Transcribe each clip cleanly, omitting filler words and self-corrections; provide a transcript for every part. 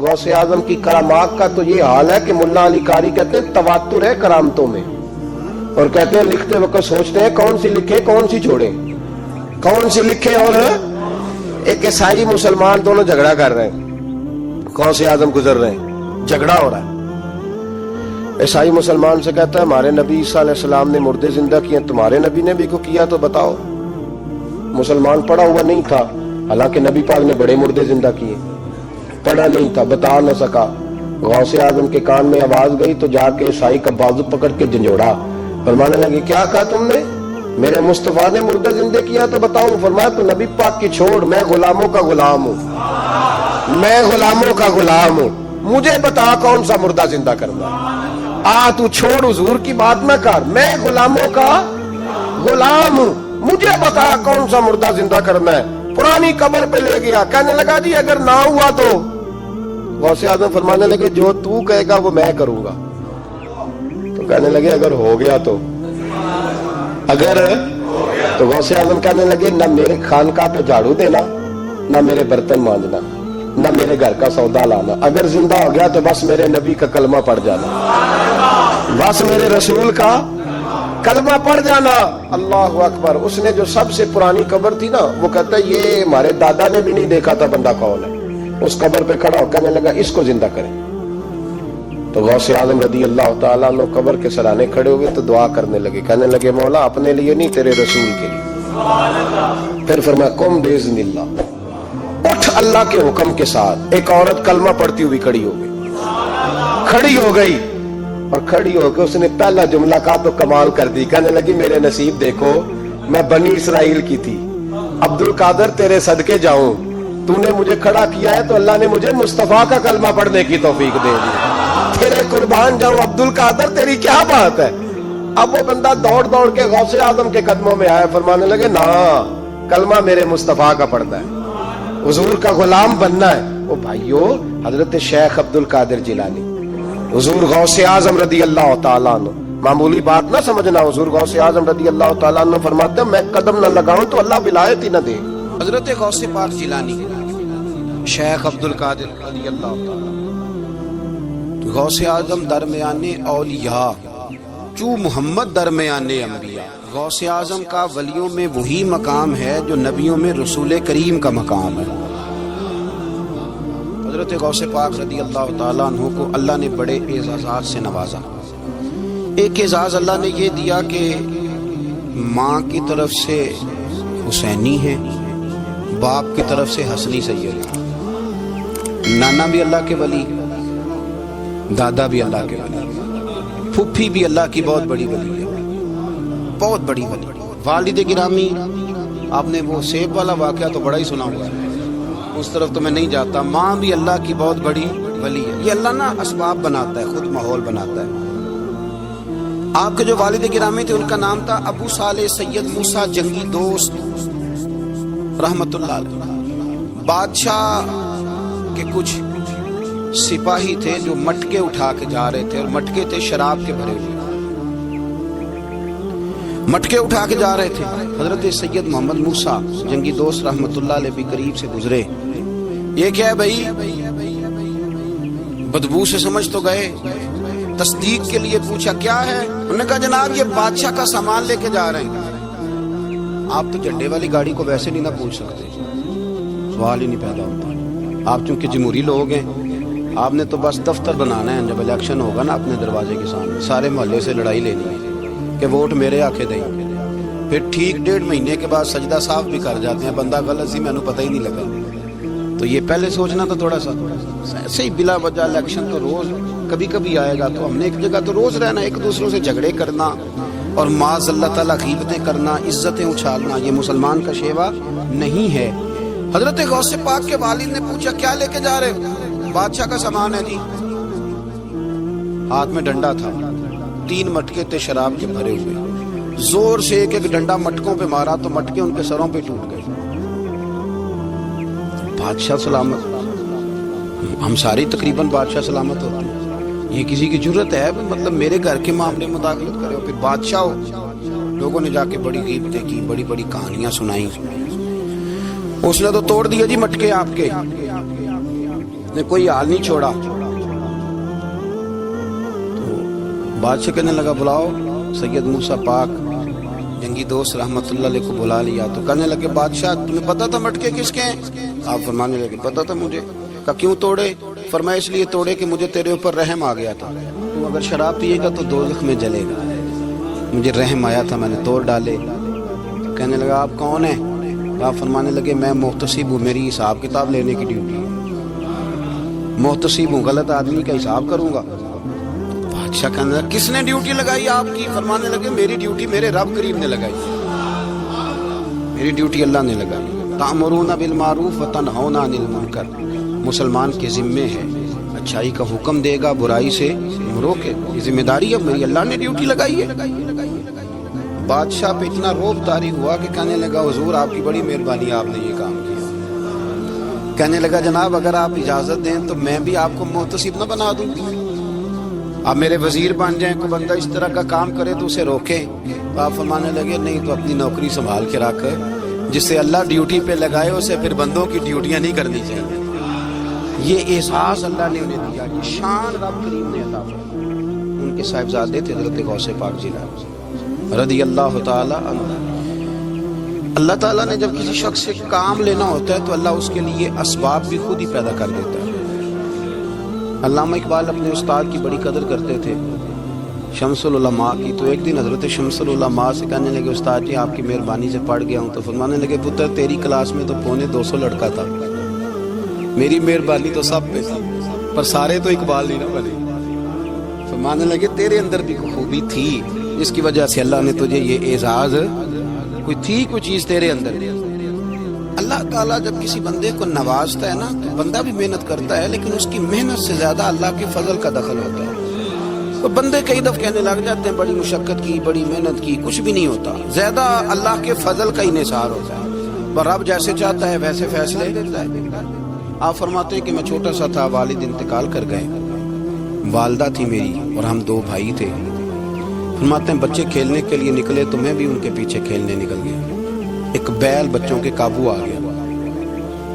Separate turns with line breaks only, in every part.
غوث اعظم کی کرامات کا تو یہ حال ہے کہ ملا علی قاری کہتے ہیں تواتر ہے کرامتوں میں، اور کہتے ہیں لکھتے وقت سوچتے ہیں کون سی لکھے کون سی چھوڑے، کون سی لکھے. اور ایک عیسائی مسلمان دونوں جھگڑا کر رہے ہیں، غوث اعظم گزر رہے ہیں، جھگڑا ہو رہا ہے. عیسائی مسلمان سے کہتا ہے ہمارے نبی عیسیٰ علیہ السلام نے مردے زندہ کیے، تمہارے نبی نے بھی کو کیا تو بتاؤ. مسلمان پڑھا ہوا نہیں تھا، حالانکہ نبی پاک نے بڑے مردے زندہ کیے، پڑھا نہیں تھا، بتا نہ سکا. غوث اعظم کے کان میں آواز گئی تو جا کے عیسائی کا بازو پکڑ کے جھنجھوڑا، فرمانے لگے کیا کہا تم نے؟ میرے مصطفیٰ نے مردہ زندہ کیا تو بتاؤ. فرمایا تو نبی پاک کی چھوڑ، میں غلاموں کا غلام ہوں، میں غلاموں کا غلام ہوں، مجھے بتا کون سا مردہ زندہ کرنا. تو چھوڑ حضور کی بات نہ کر، میں غلاموں کا غلام ہوں، مجھے بتا کون سا مردہ زندہ کرنا ہے. پرانی قبر پہ لے گیا، کہنے لگا جی اگر نہ ہوا تو. غوث اعظم فرمانے لگے جو تو کہے گا وہ میں کروں گا. تو کہنے لگے اگر ہو گیا تو، اگر تو غوث اعظم کہنے لگے نہ میرے خانقاہ پہ جھاڑو دینا، نہ میرے برتن مانجنا، نہ میرے گھر کا سودا لانا. اگر زندہ ہو گیا تو بس میرے نبی کا کلمہ پڑھ جانا، بس میرے رسول کا کلمہ پڑھ جانا. اللہ اکبر. اس نے جو سب سے پرانی قبر تھی نا، وہ کہتا ہے یہ ہمارے دادا نے بھی نہیں دیکھا تھا بندہ کون ہے. اس قبر پہ کھڑا ہو کہنے لگا اس کو زندہ کریں. تو غوث اعظم رضی اللہ تعالیٰ عنہ قبر کے سرانے کھڑے ہوئے تو دعا کرنے لگے، کہنے لگے مولا اپنے لیے نہیں تیرے رسول کے لیے. پھر فرمایا قم باذن اللہ، اٹھ اللہ کے حکم کے ساتھ. ایک عورت کلمہ پڑھتی ہوئی کھڑی ہو گئی، کھڑی ہو گئی، اور کھڑی ہو کے اس نے پہلا جملہ کہا تو کمال کر دی. کہنے لگی میرے نصیب دیکھو، میں بنی اسرائیل کی تھی، عبد القادر تیرے صدقے جاؤں، تو نے مجھے کھڑا کیا ہے تو اللہ نے مجھے مصطفیٰ کا کلمہ پڑھنے کی توفیق دے دی. تیرے قربان جاؤں عبد القادر، تیری کیا بات ہے. اب وہ بندہ دوڑ دوڑ کے غوث اعظم کے قدموں میں آیا، فرمانے لگے نا کلمہ میرے مصطفیٰ کا پڑھنا ہے، حضور کا غلام بننا ہے. او بھائیو، حضرت شیخ عبد القادر جیلانی، حضور غوث اعظم رضی اللہ تعالیٰ عنہ، معمولی بات نہ سمجھنا. حضور غوث اعظم رضی اللہ تعالیٰ عنہ فرماتے ہیں میں قدم نہ لگاؤں تو اللہ ولایت ہی نہ دے. حضرت غوث پاک جیلانی شیخ عبد القادر رضی اللہ تعالیٰ، غوث اعظم درمیان اولیاء جو محمد درمیان انبیاء. غوث اعظم کا ولیوں میں وہی مقام ہے جو نبیوں میں رسول کریم کا مقام ہے. حضرت غوث پاک رضی اللہ تعالیٰ عنہ کو اللہ نے بڑے اعزازات سے نوازا. ایک اعزاز اللہ نے یہ دیا کہ ماں کی طرف سے حسینی ہے، باپ کی طرف سے حسنی سید ہے. نانا بھی اللہ کے ولی، دادا بھی اللہ کے ولی، پھپھی بھی اللہ کی بہت بڑی ولی ہے، بہت بڑی ولی. والد گرامی، آپ نے وہ سیب والا واقعہ تو بڑا ہی سنا ہوا ہے، اس طرف تو میں نہیں جاتا. ماں بھی اللہ کی بہت بڑی ولی ہے. یہ اللہ نا اسباب بناتا ہے، خود ماحول بناتا ہے. آپ کے جو والد گرامی تھے ان کا نام تھا ابو صالح سید موسیٰ جنگی دوست رحمت اللہ علیہ. بادشاہ کے کچھ سپاہی تھے جو مٹکے اٹھا کے جا رہے تھے، اور مٹکے تھے شراب کے بھرے ہوئے، مٹکے اٹھا کے جا رہے تھے. حضرت سید محمد موسیٰ جنگی دوست رحمت اللہ علیہ بھی قریب سے گزرے. یہ کیا ہے بھائی؟ بدبو سے سمجھ تو گئے، تصدیق کے لیے پوچھا کیا ہے؟ انہوں نے کہا جناب یہ بادشاہ کا سامان لے کے جا رہے ہیں. آپ تو جھنڈے والی گاڑی کو ویسے نہیں نہ پوچھ سکتے، سوال ہی نہیں پیدا ہوتا. آپ چونکہ جمہوری لوگ ہیں، آپ نے تو بس دفتر بنانا ہے. جب الیکشن ہوگا نا اپنے دروازے کے سامنے سارے محلے سے لڑائی لینی ہے کہ ووٹ میرے آکے دیں. پھر ٹھیک 1.5 مہینے کے بعد سجدہ صاف بھی کر جاتے ہیں، بندہ غلط سی میں نے پتہ ہی نہیں لگا. تو یہ پہلے سوچنا تو تھوڑا سا ایسے ہی بلا وجہ الیکشن تو روز کبھی کبھی آئے گا، تو ہم نے ایک جگہ تو روز رہنا، ایک دوسروں سے جھگڑے کرنا اور معاذ اللہ تعالیٰ غیبتیں کرنا، عزتیں اچھالنا، یہ مسلمان کا شیوا نہیں ہے. حضرت غوث پاک کے والد نے پوچھا کیا لے کے جا رہے ہو؟ بادشاہ کا سامان ہے جی. ہاتھ میں ڈنڈا تھا، 3 مٹکے تھے شراب کے بھرے ہوئے. زور سے ایک ڈنڈا مٹکوں پہ مارا تو مٹکے ان کے سروں پہ ٹوٹ گئے. بادشاہ سلامت، ہم ساری تقریباً بادشاہ سلامت ہوتے ہیں. یہ کسی کی جرت ہے مطلب میرے گھر کے معاملے مداخلت کرے؟ پھر بادشاہ ہو. لوگوں نے جا کے بڑی غیبتیں کی، بڑی بڑی کہانیاں سنائی. اس نے تو توڑ دیا جی مٹکے آپ کے.
نے کوئی حال نہیں چھوڑا. تو بادشاہ کہنے لگا بلاؤ سید موسیٰ پاک جنگی دوست رحمت اللہ علیہ کو بلا لیا. تو کہنے لگے بادشاہ تمہیں پتا تھا مٹکے کس کے ہیں؟ آپ فرمانے لگے پتا تھا مجھے. کہا کیوں توڑے؟ فرمایا اس لیے توڑے کہ مجھے تیرے اوپر رحم آ گیا تھا. تو اگر شراب پیے گا تو دوزخ میں جلے گا. مجھے رحم آیا تھا میں نے توڑ ڈالے. کہنے لگا آپ کون ہیں؟ آپ فرمانے لگے میں محتسب ہوں, میری حساب کتاب لینے کی ڈیوٹی ہے. محتسب ہوں, غلط آدمی کا حساب کروں گا. بادشاہ کہنے لگا کس نے ڈیوٹی لگائی آپ کی؟ فرمانے لگے میری ڈیوٹی میرے رب کریم نے لگائی, میری ڈیوٹی اللہ نے لگائی. تأمرون بالمعروف وتنہون عن المنکر, مسلمان کے ذمے ہے اچھائی کا حکم دے گا, برائی سے روکے. یہ ذمہ داری اب میری اللہ نے ڈیوٹی لگائی ہے. بادشاہ پہ اتنا روب طاری ہوا کہ کہنے لگا حضور آپ کی بڑی مہربانی, آپ نے یہ کام کیا. کہنے لگا جناب اگر آپ اجازت دیں تو میں بھی آپ کو محتسب نہ بنا دوں, آپ میرے وزیر بن جائیں, کوئی بندہ اس طرح کا کام کرے تو اسے روکیں. تو آپ فرمانے لگے نہیں تو اپنی نوکری سنبھال کے رکھ, جسے اللہ ڈیوٹی پہ لگائے اسے پھر بندوں کی ڈیوٹیاں نہیں کرنی چاہیے. یہ احساس اللہ نے انہیں دیا, یہ شان رب کریم نے عطا فرمائی. ان کے صاحبزادے تھے حضرت غوث پاک جیلانی رضی اللہ تعالی عنہ. اللہ تعالیٰ نے جب کسی شخص سے کام لینا ہوتا ہے تو اللہ اس کے لیے اسباب بھی خود ہی پیدا کر دیتا ہے. علامہ اقبال اپنے استاد کی بڑی قدر کرتے تھے, شمس العلماء کی. تو ایک دن حضرت شمس العلماء سے کہنے لگے استاد جی آپ کی مہربانی سے پڑھ گیا ہوں. تو فرمانے لگے پتر تیری کلاس میں تو 250 لڑکا تھا, میری مہربانی تو سب پہ تھی, پر سارے تو اقبال نہیں نہ بنے. فرمانے لگے تیرے اندر بھی خوبی تھی جس کی وجہ سے اللہ نے تجھے یہ اعزاز, کوئی تھی کوئی چیز تیرے اندر. اللہ تعالیٰ جب کسی بندے کو نوازتا ہے نا تو بندہ بھی محنت کرتا ہے, لیکن اس کی محنت سے زیادہ اللہ کے فضل کا دخل ہوتا ہے. تو بندے کئی دفعہ کہنے لگ جاتے ہیں بڑی مشقت کی, بڑی محنت کی, کچھ بھی نہیں ہوتا. زیادہ اللہ کے فضل کا انحصار ہوتا ہے, پر رب جیسے چاہتا ہے ویسے فیصلے دیتا ہے. آپ فرماتے ہیں کہ میں چھوٹا سا تھا, والد انتقال کر گئے, والدہ تھی میری اور ہم 2 بھائی تھے. فرماتے ہیں بچے کھیلنے کے لیے نکلے تو میں بھی ان کے پیچھے کھیلنے نکل گیا. ایک بیل بچوں کے قابو آ گیا.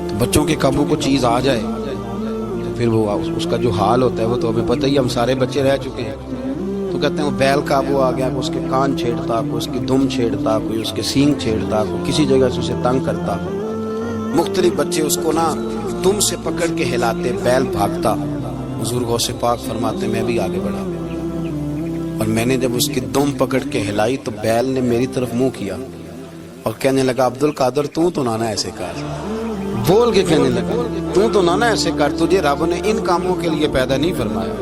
تو بچوں کے قابو کو چیز آ جائے تو پھر وہ اس کا جو حال ہوتا ہے وہ تو ہمیں پتہ ہی, ہم سارے بچے رہ چکے ہیں. تو کہتے ہیں وہ بیل قابو آ گیا, کوئی اس کے کان چھیڑتا, کوئی اس کی دم چھیڑتا, کوئی اس کے سینگ چھیڑتا, کوئی کسی جگہ سے اسے تنگ کرتا. مختلف بچے اس کو نا دم سے پکڑ کے ہلاتے, بیل بھاگتا. حضور غوث پاک فرماتے میں بھی آگے بڑھا اور میں نے جب اس کی دم پکڑ کے ہلائی تو بیل نے میری طرف منہ کیا اور کہنے لگا عبد القادر تو نانا ایسے کر, بول کے کہنے لگا تو نانا ایسے کر, تجھے رب نے ان کاموں کے لیے پیدا نہیں فرمایا.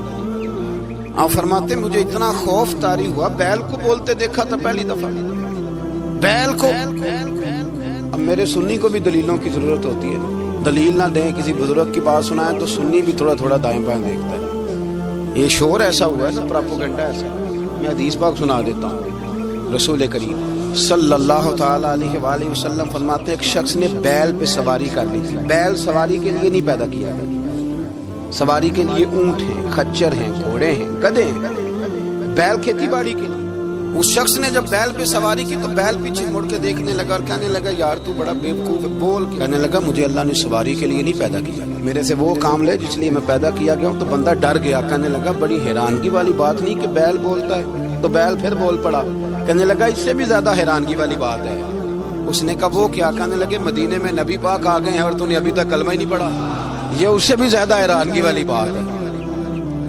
آپ فرماتے مجھے اتنا خوف طاری ہوا, بیل کو بولتے دیکھا تھا پہلی دفعہ, بیل کو. اب میرے سنی کو بھی دلیلوں کی ضرورت ہوتی ہے, دلیل نہ دیں, کسی بزرگ کی بات سنائیں تو سنی بھی تھوڑا تھوڑا دائیں بائیں دیکھتا ہے. یہ شور ایسا ہوا ہے نا, پراپوگنڈا ایسا. میں حدیث پاک سنا دیتا ہوں. رسول کریم صلی اللہ تعالی علیہ وآلہ وسلم فرماتے ہیں ایک شخص نے بیل پہ سواری کر لی تھی. بیل سواری کے لیے نہیں پیدا کیا گیا, سواری کے لیے اونٹ ہیں, خچر ہیں, گھوڑے ہیں, گدھے ہیں. بیل کھیتی باڑی کے لیے. اس شخص نے جب بیل پہ سواری کی تو بیل پیچھے مڑ کے دیکھنے لگا اور کہنے لگا یار تو بڑا بیوقوف ہے. بول کہنے لگا مجھے اللہ نے سواری کے لیے نہیں پیدا کیا, میرے سے وہ کام لے جس لیے میں پیدا کیا گیا ہوں. تو بندہ ڈر گیا, کہنے لگا بڑی حیرانگی والی بات نہیں کہ بیل بولتا ہے. تو بیل پھر بول پڑا. کہنے لگا اس سے بھی زیادہ حیرانگی والی بات ہے. اس نے کہا وہ کیا؟ کہنے لگے مدینے میں نبی پاک آ گئے ہیں اور تو نے ابھی تک کلمہ ہی نہیں پڑھا. یہ اس سے بھی زیادہ حیرانگی والی بات ہے.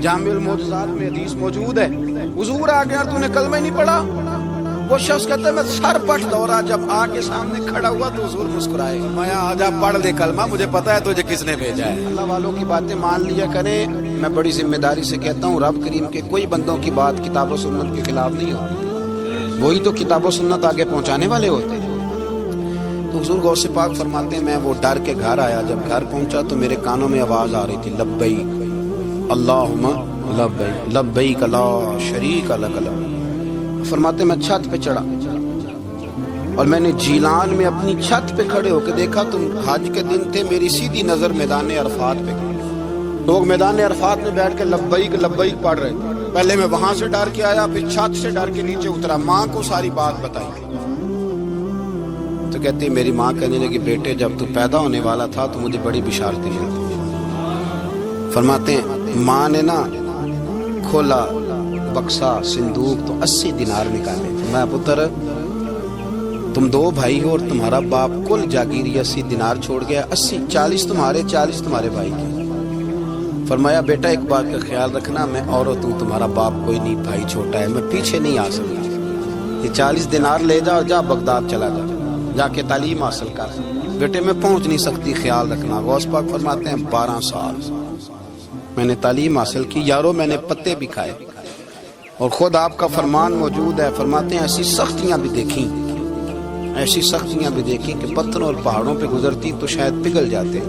جامع المعجزات میں حدیث موجود ہے, حضور آ گیا اور تو نے کلمہ ہی نہیں پڑھا. وہ شخص کہتا ہے میں سر پٹ دوڑا, جب آ کے سامنے کھڑا ہوا تو حضور مسکرائے, میں آجا پڑھ لے کلمہ, مجھے پتا ہے تجھے کس نے بھیجا ہے. اللہ والوں کی باتیں مان لیا کریں. میں بڑی ذمہ داری سے کہتا ہوں رب کریم کے کوئی بندوں کی بات کتاب و سنت کے خلاف نہیں ہوتی, وہی تو کتاب و سنت آگے پہنچانے والے ہوتے ہیں. تو حضور غوث پاک فرماتے ہیں میں وہ ڈر کے گھر آیا, جب گھر پہنچا تو میرے کانوں میں آواز آ رہی تھی لبیک اللہم لبیک لبیک لا شریک لک لبیک. فرماتے میں چھت پہ چڑھا اور میں نے جیلان میں اپنی چھت پہ کھڑے ہو کے دیکھا تو حج کے دن تھے, میری سیدھی نظر میدان عرفات پہ گئی. لوگ میدان عرفات میں بیٹھ کے لبیک لبیک پڑھ رہے تھے. پہلے میں وہاں سے ڈر کے آیا, پھر چھت سے ڈر کے نیچے اترا, ماں کو ساری بات بتائی. تو کہتی میری ماں کہنے لگی بیٹے جب تو پیدا ہونے والا تھا تو مجھے بڑی بشارتیں ملتی, فرماتے ہیں ماں نے نا کھولا بکسا صندوق تو 80 دینار نکالے. میں پتر تم 2 بھائی ہو اور تمہارا باپ کل جاگیری 80 دینار چھوڑ گیا. 40 تمہارے 40 تمہارے بھائی کے. فرمایا بیٹا ایک بات کا خیال رکھنا, میں عورت ہوں, تمہارا باپ کوئی نہیں, بھائی چھوٹا ہے, میں پیچھے نہیں آ سکتا. یہ 40 دینار لے جا اور جا بغداد چلا جا, جا کے تعلیم حاصل کر. بیٹے میں پہنچ نہیں سکتی, خیال رکھنا. غوث پاک فرماتے ہیں 12 سال میں نے تعلیم حاصل کی یارو, میں نے پتے بھی کھائے اور خود آپ کا فرمان موجود ہے. فرماتے ہیں ایسی سختیاں بھی دیکھیں, ایسی سختیاں بھی دیکھیں کہ پتھروں اور پہاڑوں پہ گزرتی تو شاید پگھل جاتے,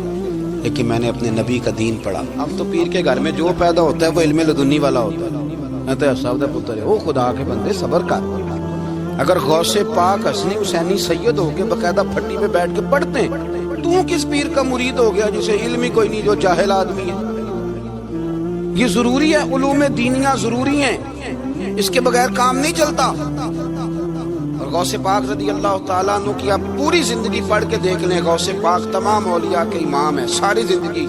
لیکن میں نے اپنے نبی کا دین پڑھا. اب تو پیر کے گھر میں جو پیدا ہوتا ہے وہ علم لدنی والا ہوتا ہے. میں تو ایسا ہوتا پتر ہے او خدا کے بندے صبر کر. اگر غوث پاک حسنی حسینی سید ہو کے باقاعدہ پھٹی پہ بیٹھ کے پڑھتے ہیں, تو کس پیر کا مرید ہو گیا جسے علم ہی کوئی نہیں, جو جاہل آدمی ہے. یہ ضروری ہے, علوم دینیاں ضروری ہیں, اس کے بغیر کام نہیں چلتا. اور غوث پاک رضی اللہ تعالیٰ عنہ کی آپ پوری زندگی پڑھ کے دیکھ لیں. غوث پاک تمام اولیاء کے امام ہیں ساری زندگی.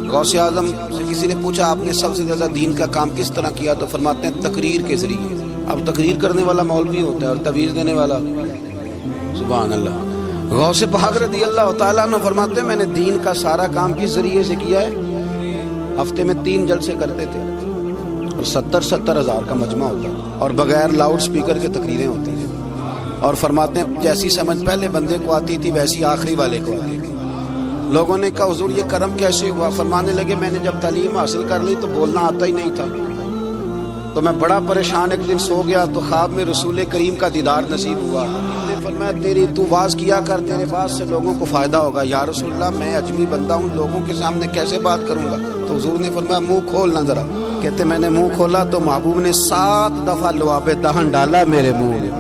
غوث اعظم سے کسی نے پوچھا آپ نے سب سے زیادہ دین کا کام کس طرح کیا, تو فرماتے ہیں تقریر کے ذریعے. اب تقریر کرنے والا مولوی ہوتا ہے اور تویز دینے والا, سبحان اللہ. غوث پاک رضی اللہ تعالیٰ عنہ فرماتے ہیں میں نے دین کا سارا کام کس ذریعے سے کیا ہے. ہفتے میں 3 جلسے کرتے تھے اور 70 ہزار کا مجمع ہوتا ہے اور بغیر لاؤڈ سپیکر کے تقریریں ہوتی ہیں. اور فرماتے ہیں جیسی سمجھ پہلے بندے کو آتی تھی ویسی آخری والے کو آتی تھی. لوگوں نے کہا حضور یہ کرم کیسے ہوا؟ فرمانے لگے میں نے جب تعلیم حاصل کر لی تو بولنا آتا ہی نہیں تھا, تو میں بڑا پریشان, ایک دن سو گیا تو خواب میں رسول کریم کا دیدار نصیب ہوا. فرمایا تیری تو واز کیا کر, تیرے بات سے لوگوں کو فائدہ ہوگا. یا رسول اللہ میں اجمی بندہ ہوں, لوگوں کے سامنے کیسے بات کروں گا؟ تو حضور نے فرمایا منہ کھولنا ذرا. کہتے میں نے منہ کھولا تو محبوب نے 7 دفعہ لعاب دہن ڈالا میرے منہ میں.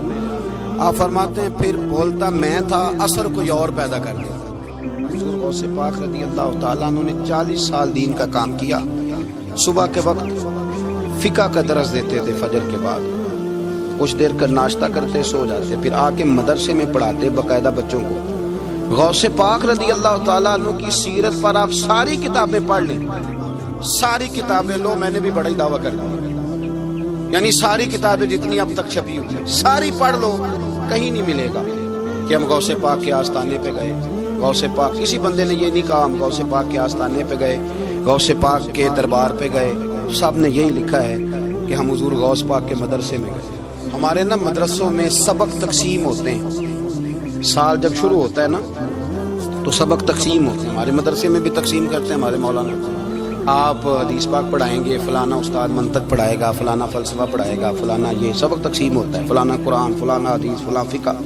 آپ فرماتے ہیں پھر بولتا میں تھا, اثر کوئی اور پیدا کر دیا. حضور غوث پاک رضی اللہ تعالیٰ عنہ نے 40 سال دین کا کام کیا. صبح کے وقت فقہ کا درس دیتے تھے, فجر کے بعد کچھ دیر کر ناشتہ کرتے سو جاتے, پھر آ کے مدرسے میں پڑھاتے باقاعدہ بچوں کو. غوث پاک رضی اللہ تعالیٰ عنہ کی سیرت پر آپ ساری کتابیں پڑھ لیں, ساری کتابیں لو, میں نے بھی بڑا ہی دعویٰ کر دیا, یعنی ساری کتابیں جتنی اب تک چھپی ہوئی ساری پڑھ لو, کہیں نہیں ملے گا کہ ہم غوث پاک کے آستانے پہ گئے. غوث پاک کسی بندے نے یہ نہیں کہا ہم غوث پاک کے آستانے پہ گئے, غوث پاک کے دربار پہ گئے. سب نے یہی لکھا ہے کہ ہم حضور غوث پاک کے مدرسے میں گئے. ہمارے نا مدرسوں میں سبق تقسیم ہوتے ہیں, سال جب شروع ہوتا ہے نا تو سبق تقسیم ہوتے ہیں. ہمارے مدرسے میں بھی تقسیم کرتے ہیں ہمارے مولانا. آپ حدیث پاک پڑھائیں گے, فلانا استاد منطق پڑھائے گا, فلانا فلسفہ پڑھائے گا, فلانا یہ سبق تقسیم ہوتا ہے, فلانا قرآن, فلانا حدیث, فلاں فقہ.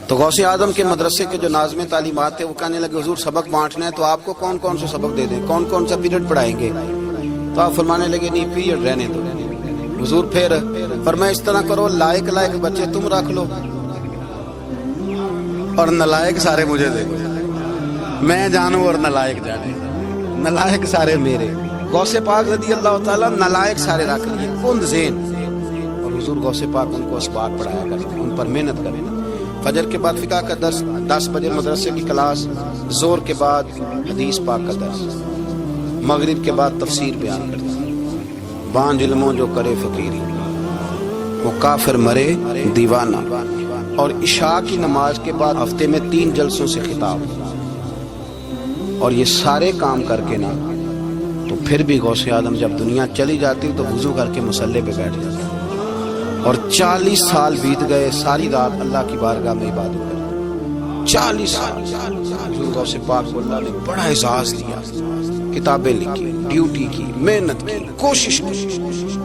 تو غوث اعظم کے مدرسے کے جو ناظم تعلیمات تھے وہ کہنے لگے حضور سبق بانٹنا ہے تو آپ کو کون کون سے سبق دے دیں, کون کون سا پیریڈ پڑھائیں گے؟ تو آپ فرمانے لگے نہیں پیریڈ رہنے دو. حضور پھر فرمایا اس طرح کرو, لائق بچے تم رکھ لو اور نلائق سارے مجھے دے دو, میں جانوں اور نلائق جانے, نلائق سارے میرے. غوث پاک رضی اللہ تعالیٰ نلائق سارے رکھ لیے, کند ذہن. اور حضور غوث پاک ان کو اسباق پڑھایا کرتے, ان پر محنت کریں. فجر کے بعد فقہ کا درس, 10 بجے مدرسے کی کلاس, زور کے بعد حدیث پاک کا درس, مغرب کے بعد تفسیر بیان کرتے. بانج علموں جو کرے فقیری وہ کافر مرے دیوانہ. اور عشاء کی نماز کے بعد ہفتے میں 3 جلسوں سے خطاب. اور یہ سارے کام کر کے نا تو پھر بھی غوث اعظم جب دنیا چلی جاتی تو وضو کر کے مصلے پہ بیٹھ جاتے. اور 40 سال بیت گئے, ساری رات اللہ کی بارگاہ میں عبادت کرتے. 40 سال حضور غوث پاک کو اللہ نے بڑا اعزاز دیا, کتابیں لکھی, ڈیوٹی کی, محنت کی, کوشش کی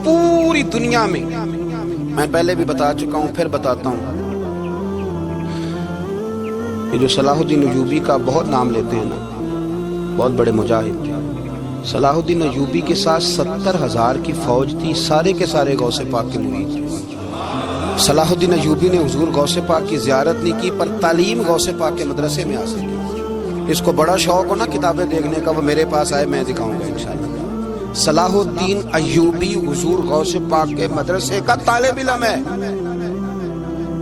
پوری دنیا میں. میں پہلے بھی بتا چکا ہوں, پھر بتاتا ہوں. یہ جو صلاح الدین ایوبی کا بہت نام لیتے ہیں نا, بہت بڑے مجاہد. صلاح الدین ایوبی کے ساتھ 70,000 کی فوج تھی, سارے کے سارے غوث پاک کے مرید. صلاح الدین ایوبی نے حضور غوث پاک کی زیارت نہیں کی, پر تعلیم غوث پاک کے مدرسے میں حاصل کی. اس کو بڑا شوق ہو نا کتابیں دیکھنے کا, وہ میرے پاس آئے, میں دکھاؤں گا انشاءاللہ. صلاح الدین ایوبی حضور غوث پاک کے مدرسے کا طالب علم ہے.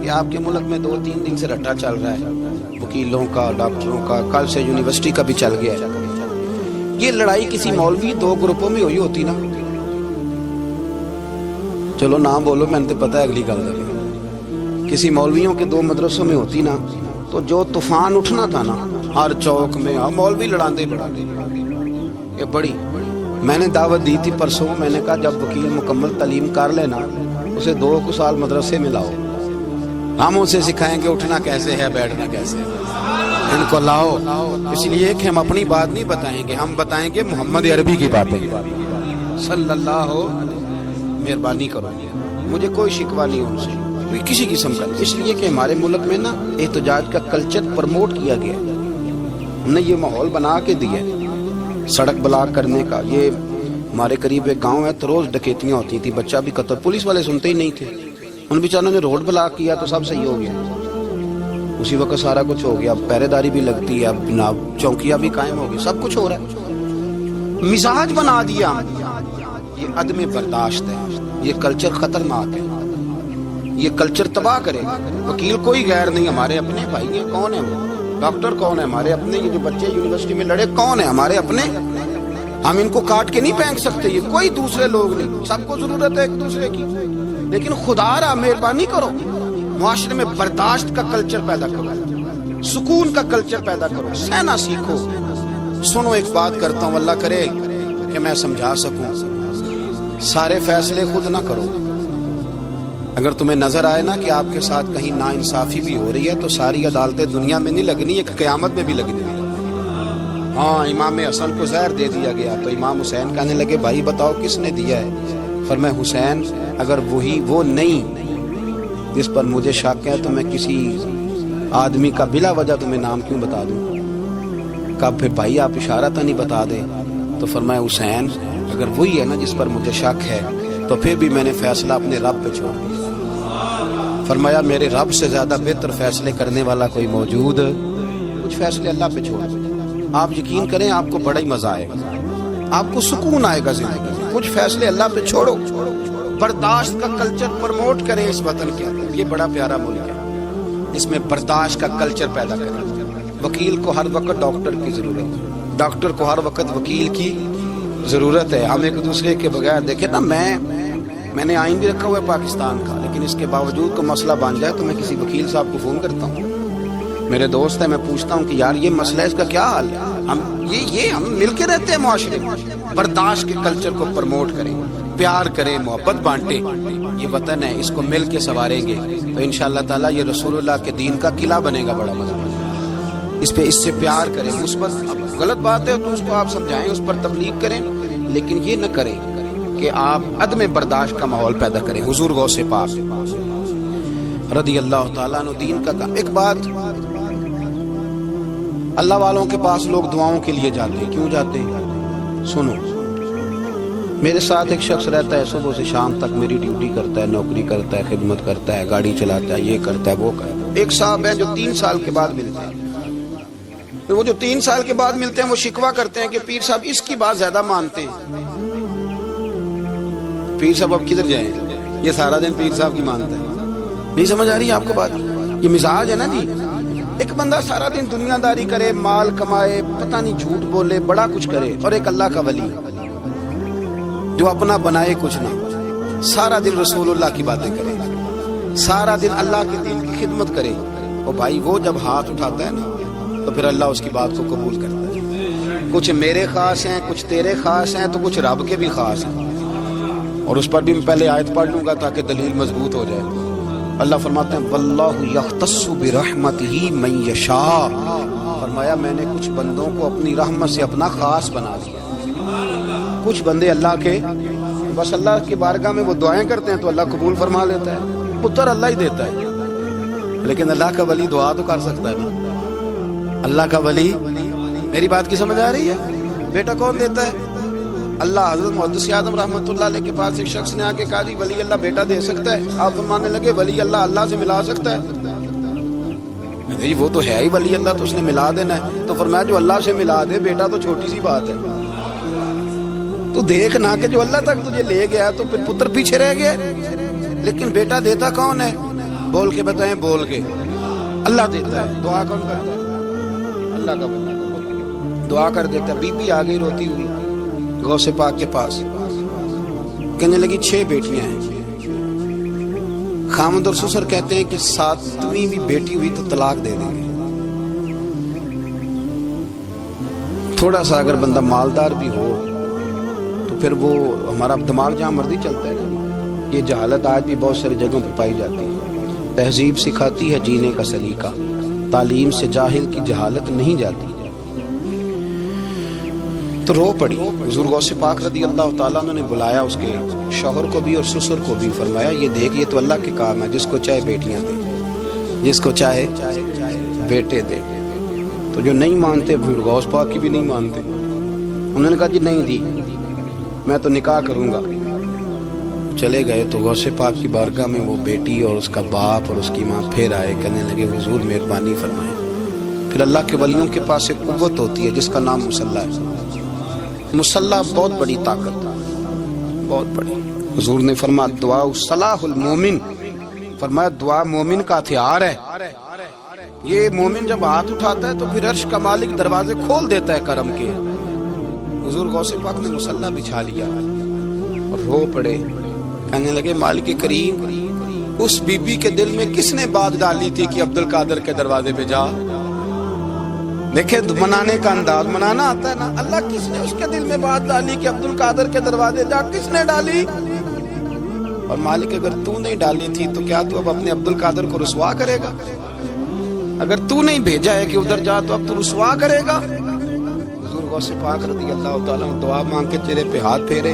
یہ آپ کے ملک میں 2-3 دن سے رٹا چل رہا ہے, وکیلوں کا, ڈاکٹروں کا, کل سے یونیورسٹی کا بھی چل گیا ہے. یہ لڑائی کسی مولوی دو گروپوں میں ہوئی ہوتی نا, چلو نام بولو, میں نے پتا ہے اگلی گل ہے, کسی مولویوں کے دو مدرسوں میں ہوتی نا, تو جو طوفان اٹھنا تھا نا ہر چوک میں, مولوی لڑاندے یہ بڑی. میں نے دعوت دی تھی پرسوں, میں نے کہا جب وکیل مکمل تعلیم کر لینا اسے 2 سال مدرسے میں لاؤ, ہم اسے سکھائیں گے اٹھنا کیسے ہے بیٹھنا کیسے ہے, ان کو لاؤ. اس لیے کہ ہم اپنی بات نہیں بتائیں گے, ہم بتائیں گے محمد عربی کی باتیں صلی اللہ ہو. مہربانی کرو, مجھے کوئی شکوہ نہیں ان سے کسی قسم کا, اس لیے کہ ہمارے ملک میں نا احتجاج کا کلچر پروموٹ کیا گیا, ہم نے یہ ماحول بنا کے دیا سڑک بلاک کرنے کا. یہ ہمارے قریب ایک گاؤں ہے تو روز ڈکیتیاں ہوتی تھی, بچہ بھی قتل, پولیس والے سنتے ہی نہیں تھے, ان بیچاروں نے روڈ بلاک کیا تو سب صحیح ہو گیا, اسی وقت سارا کچھ ہو گیا. اب پہرے داری بھی لگتی ہے, اب جناب چوکیاں بھی قائم ہو گئی, سب کچھ ہو رہا ہے. مزاج بنا دیا, یہ عدم برداشت ہے, یہ کلچر خطرناک ہے, یہ کلچر تباہ کرے گا. وکیل کوئی غیر نہیں, ہمارے اپنے بھائی ہیں. کون ہے وہ ڈاکٹر, کون ہے ہمارے اپنے. یہ جو بچے یونیورسٹی میں لڑے کون ہے ہمارے اپنے, ہم ان کو کاٹ کے نہیں پھینک سکتے, یہ کوئی دوسرے لوگ نہیں, سب کو ضرورت ہے ایک دوسرے کی. لیکن خدا را مہربانی کرو, معاشرے میں برداشت کا کلچر پیدا کرو, سکون کا کلچر پیدا کرو, سہنا سیکھو. سنو ایک بات کرتا ہوں, اللہ کرے کہ میں سمجھا سکوں. سارے فیصلے خود نہ کرو. اگر تمہیں نظر آئے نا کہ آپ کے ساتھ کہیں ناانصافی بھی ہو رہی ہے تو ساری عدالتیں دنیا میں نہیں لگنی, ایک قیامت میں بھی لگنی. ہاں امام حسن کو زہر دے دیا گیا تو امام حسین کہنے لگے بھائی بتاؤ کس نے دیا ہے. فرمایا حسین اگر وہی وہ نہیں جس پر مجھے شک ہے تو میں کسی آدمی کا بلا وجہ تمہیں نام کیوں بتا دوں. کہا پھر بھائی آپ اشارہ تو نہیں بتا دے. تو فرمایا حسین اگر وہی ہے نا جس پر مجھے شک ہے تو پھر بھی میں نے فیصلہ اپنے رب پہ چھوڑ دیا. فرمایا میرے رب سے زیادہ بہتر فیصلے کرنے والا کوئی موجود, کچھ فیصلے اللہ پہ چھوڑ. آپ یقین کریں آپ کو بڑا ہی مزہ آئے گا, آپ کو سکون آئے گا زندگی میں. کچھ فیصلے اللہ پہ چھوڑو, برداشت کا کلچر پروموٹ کریں اس وطن کے اندر. یہ بڑا پیارا ملک ہے, اس میں برداشت کا کلچر پیدا کریں. وکیل کو ہر وقت ڈاکٹر کی ضرورت ہے, ڈاکٹر کو ہر وقت وکیل کی ضرورت ہے. ہم ایک دوسرے کے بغیر دیکھیں نا, میں نے آئین بھی رکھا ہوا ہے پاکستان کا, لیکن اس کے باوجود کوئی مسئلہ بن جائے تو میں کسی وکیل صاحب کو فون کرتا ہوں. میرے دوست ہے, میں پوچھتا ہوں کہ یار یہ مسئلہ ہے, اس کا کیا حال ہے. ہم مل کے رہتے ہیں معاشرے میں. برداشت کے کلچر کو پروموٹ کریں, پیار کریں, محبت بانٹیں. یہ وطن ہے, اس کو مل کے سنواریں گے تو انشاءاللہ تعالیٰ یہ رسول اللہ کے دین کا قلعہ بنے گا. بڑا مزہ اس پہ, اس سے پیار کریں. اس پر غلط بات ہے تو اس کو آپ سمجھائیں, اس پر تبلیغ کریں, لیکن یہ نہ کریں کہ آپ عدم برداشت کا ماحول پیدا کریں. حضور غوث پاک رضی اللہ تعالیٰ عنہ دین کا کام. ایک بات, اللہ والوں کے پاس لوگ دعاؤں کے لیے جاتے ہیں, کیوں جاتے ہیں؟ سنو, میرے ساتھ ایک شخص رہتا ہے, صبح سے شام تک میری ڈیوٹی کرتا ہے, نوکری کرتا ہے, خدمت کرتا ہے, گاڑی چلاتا ہے, یہ کرتا ہے وہ کرتا ہے. ایک صاحب ہے جو 3 سال کے بعد ملتے ہیں. وہ جو 3 سال کے بعد ملتے ہیں وہ شکوہ کرتے ہیں کہ پیر صاحب اس کی بات زیادہ مانتے ہیں. پیر صاحب اب کدھر جائیں, یہ سارا دن پیر صاحب کی مانتا ہے. نہیں سمجھ آ رہی ہے آپ کو بات؟ یہ مزاج ہے نا جی. ایک بندہ سارا دن دنیا داری کرے, مال کمائے, پتہ نہیں جھوٹ بولے, بڑا کچھ کرے, اور ایک اللہ کا ولی جو اپنا بنائے کچھ نہ, سارا دن رسول اللہ کی باتیں کرے, سارا دن اللہ کے دین کی خدمت کرے. اور بھائی وہ جب ہاتھ اٹھاتا ہے نا تو پھر اللہ اس کی بات کو قبول کرتا ہے. کچھ میرے خاص ہیں, کچھ تیرے خاص ہیں, تو کچھ رب کے بھی خاص ہیں. اور اس پر بھی میں پہلے آیت پڑھ لوں گا تاکہ دلیل مضبوط ہو جائے. اللہ فرماتے ہیں واللہ یختص برحمتہ من یشاء. فرمایا میں نے کچھ بندوں کو اپنی رحمت سے اپنا خاص بنا دیا. کچھ بندے اللہ کے بس اللہ کی بارگاہ میں وہ دعائیں کرتے ہیں تو اللہ قبول فرما لیتا ہے. پتر اللہ ہی دیتا ہے, لیکن اللہ کا ولی دعا تو کر سکتا ہے نا. اللہ کا ولی, میری بات کی سمجھ آ رہی ہے؟ بیٹا کون دیتا ہے؟ اللہ. حضرت محدث اعظم رحمۃ اللہ علیہ کے پاس ایک شخص نے آ کے کہا جی ولی اللہ بیٹا دے سکتا ہے؟ آپ فرمانے لگے ولی اللہ اللہ سے ملا سکتا ہے؟ جی وہ تو ہے ہی ولی اللہ, تو اس نے ملا دینا ہے. تو فرمایا جو اللہ سے ملا دے بیٹا تو چھوٹی سی بات ہے. تو دیکھ نہ کہ جو اللہ تک تجھے لے گیا تو پھر پتر پیچھے رہ گیا. لیکن بیٹا دیتا کون ہے؟ بول کے بتائیں, بول کے. اللہ دیتا ہے. دعا کون کرتا ہے؟ اللہ کا بندہ. دعا کر دیتا. بی بی آ گئی روتی ہوئی غوث پاک کے پاس, کہنے لگی 6 بیٹیاں ہیں. خامد اور سسر کہتے ہیں کہ 7ویں بھی بیٹی ہوئی تو طلاق دے دیں گے. تھوڑا سا اگر بندہ مالدار بھی ہو تو پھر وہ ہمارا دماغ جہاں مرضی چلتا ہے نا. یہ جہالت آج بھی بہت ساری جگہوں پہ پائی جاتی ہے. تہذیب سکھاتی ہے جینے کا سلیقہ, تعلیم سے جاہل کی جہالت نہیں جاتی. تو رو پڑی. حضور غوث پاک رضی اللہ تعالیٰ عنہ نے بلایا اس کے شوہر کو بھی اور سسر کو بھی. فرمایا یہ دیکھ, یہ تو اللہ کے کام ہے, جس کو چاہے بیٹیاں دے, جس کو چاہے بیٹے دے. تو جو نہیں مانتے پھر غوث پاک کی بھی نہیں مانتے. انہوں نے کہا جی نہیں دی, میں تو نکاح کروں گا. چلے گئے تو غوث پاک کی بارگاہ میں وہ بیٹی اور اس کا باپ اور اس کی ماں پھر آئے, کہنے لگے حضور مہربانی فرمائیں. پھر اللہ کے ولیوں کے پاس ایک قوت ہوتی ہے جس کا نام مصلی ہے. مصلی بہت بڑی طاقت, بہت بڑی. حضور نے فرمایا دعا صلاح المومن, فرمایا دعا مومن کا ہتھیار ہے. یہ مومن جب ہاتھ اٹھاتا ہے تو پھر عرش کا مالک دروازے کھول دیتا ہے کرم کے. حضور غوث پاک نے مصلی بچھا لیا اور رو پڑے, کہنے لگے مالک کریم, اس بی بی کے دل میں کس نے بات ڈالی تھی کہ عبد القادر کے دروازے پہ جا. دیکھیں منانے کا انداز, منانا آتا ہے نا. اللہ کس نے اس کے دل میں بات ڈالی کہ عبد القادر کے دروازے جا, کس نے ڈالی؟ اور مالک اگر تو نہیں ڈالی تھی تو کیا تو اب اپنے عبد القادر کو رسوا کرے گا؟ اگر تو نہیں بھیجا ہے کہ ادھر جا تو اب تو رسوا کرے گا. حضور غوث پاک رضی اللہ تعالیٰ دعا مانگ کے چہرے پہ ہاتھ پھیرے,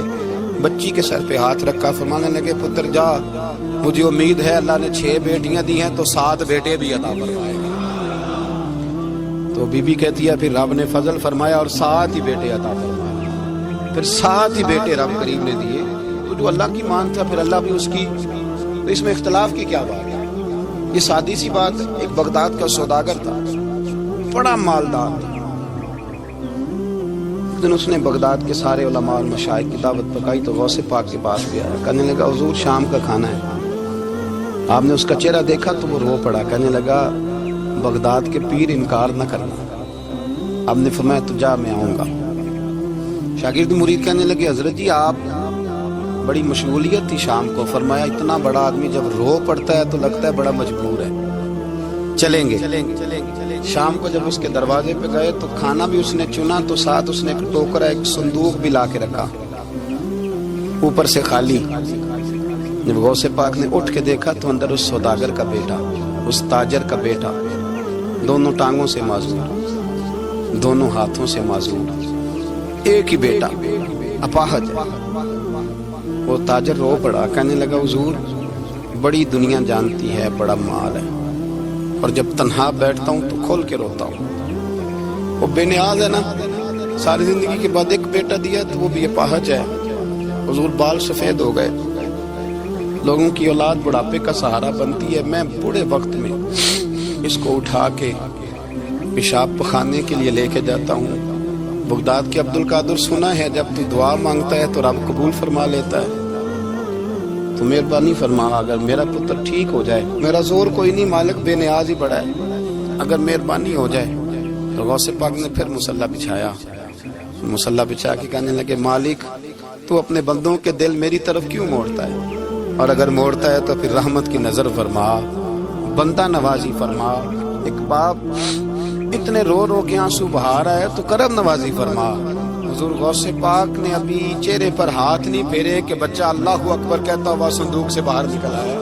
بچی کے سر پہ ہاتھ رکھا, فرمانے لگے پتر جا, مجھے امید ہے اللہ نے 6 بیٹیاں دی ہیں تو 7 بیٹے بھی عطا فرمائے گا. تو بی بی کہتی ہے پھر رب نے فضل فرمایا اور 7 ہی بیٹے عطا فرمائے. پھر 7 ہی بیٹے رب کریم نے دیے. تو جو اللہ کی مان تھا پھر اللہ بھی اس کی, تو اس میں اختلاف کی کیا بات ہے؟ یہ سادی سی بات. ایک بغداد کا سوداگر تھا, بڑا مالدار تھا. ایک دن اس نے بغداد کے سارے علماء اور مشائخ کی دعوت پکائی تو غوث پاک کے پاس گیا, کہنے لگا حضور شام کا کھانا ہے. آپ نے اس کا چہرہ دیکھا تو وہ رو پڑا, کہنے لگا بغداد کے پیر انکار نہ کرنا. آپ نے فرمایا تو جا, میں آؤں گا. شاگرد مرید کہنے لگے حضرت جی آپ بڑی مشغولیت تھی شام کو. فرمایا اتنا بڑا آدمی جب رو پڑتا ہے تو لگتا ہے بڑا مجبور ہے, چلیں گے. شام کو جب اس کے دروازے پہ گئے تو کھانا بھی اس نے چنا, تو ساتھ اس نے ایک ٹوکرا, ایک صندوق بھی لا کے رکھا, اوپر سے خالی. جب غوث پاک نے اٹھ کے دیکھا تو اندر اس سوداگر کا بیٹا, اس تاجر کا بیٹا, دونوں ٹانگوں سے معذور, دونوں ہاتھوں سے معذور, ایک ہی بیٹا اپاہج ہے. وہ تاجر رو پڑا, کہنے لگا حضور بڑی دنیا جانتی ہے, بڑا مال ہے, اور جب تنہا بیٹھتا ہوں تو کھول کے روتا ہوں. وہ بے نیاز ہے نا, ساری زندگی کے بعد ایک بیٹا دیا تو وہ بھی اپاہج ہے. حضور بال سفید ہو گئے. لوگوں کی اولاد بڑھاپے کا سہارا بنتی ہے. میں بوڑھے وقت میں اس کو اٹھا کے پیشاب پخانے کے لیے لے کے جاتا ہوں. بغداد کے عبد القادر سنا ہے جب تو دعا مانگتا ہے تو رب قبول فرما لیتا ہے. تو مہربانی فرما, اگر میرا پتر ٹھیک ہو جائے, میرا زور کوئی نہیں, مالک بے نیاز ہی بڑا ہے, اگر مہربانی ہو جائے. تو غوث پاک نے پھر مصلی بچھایا. مصلی بچھا کے کہنے لگے مالک تو اپنے بندوں کے دل میری طرف کیوں موڑتا ہے, اور اگر موڑتا ہے تو پھر رحمت کی نظر فرما, بندہ نوازی فرما. ایک باپ اتنے رو رو کے آنسو بہا رہا ہے تو کرم نوازی فرما. حضور غوث پاک نے ابھی چہرے پر ہاتھ نہیں پھیرے کہ بچہ اللہ اکبر کہتا ہوا صندوق سے باہر نکل آیا.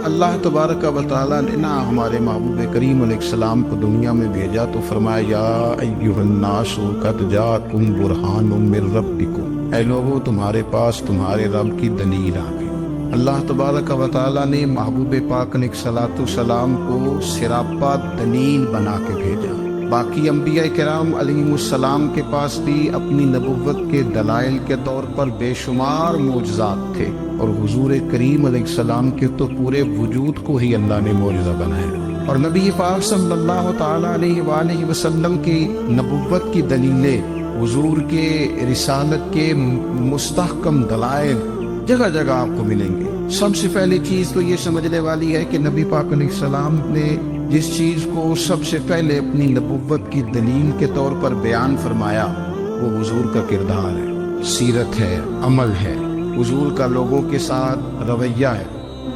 اللہ تبارک و تعالیٰ نے نا ہمارے محبوب کریم علیہ السلام کو دنیا میں بھیجا تو فرمایا یا ایھا الناس قد جاءکم برہان من ربکم, اے لوگو تمہارے پاس تمہارے رب کی دلیل آ گئی. اللہ تبارک و تعالیٰ نے محبوب پاک علیہ الصلوۃ والسلام کو سراپا دلیل بنا کے بھیجا. باقی انبیاء کرام علیہم السلام کے پاس بھی اپنی نبوت کے دلائل کے طور پر بے شمار معجزات تھے, اور حضور کریم علیہ السلام کے تو پورے وجود کو ہی اللہ نے معجزہ بنایا. اور نبی پاک صلی اللہ تعالیٰ علیہ وآلہ وسلم کی نبوت کی دلیلیں, حضور کے رسالت کے مستحکم دلائل جگہ جگہ آپ کو ملیں گے. سب سے پہلی چیز تو یہ سمجھنے والی ہے کہ نبی پاک علیہ السلام نے جس چیز کو سب سے پہلے اپنی نبوت کی دلیل کے طور پر بیان فرمایا وہ حضور کا کردار ہے، سیرت ہے، عمل ہے، حضور کا لوگوں کے ساتھ رویہ ہے۔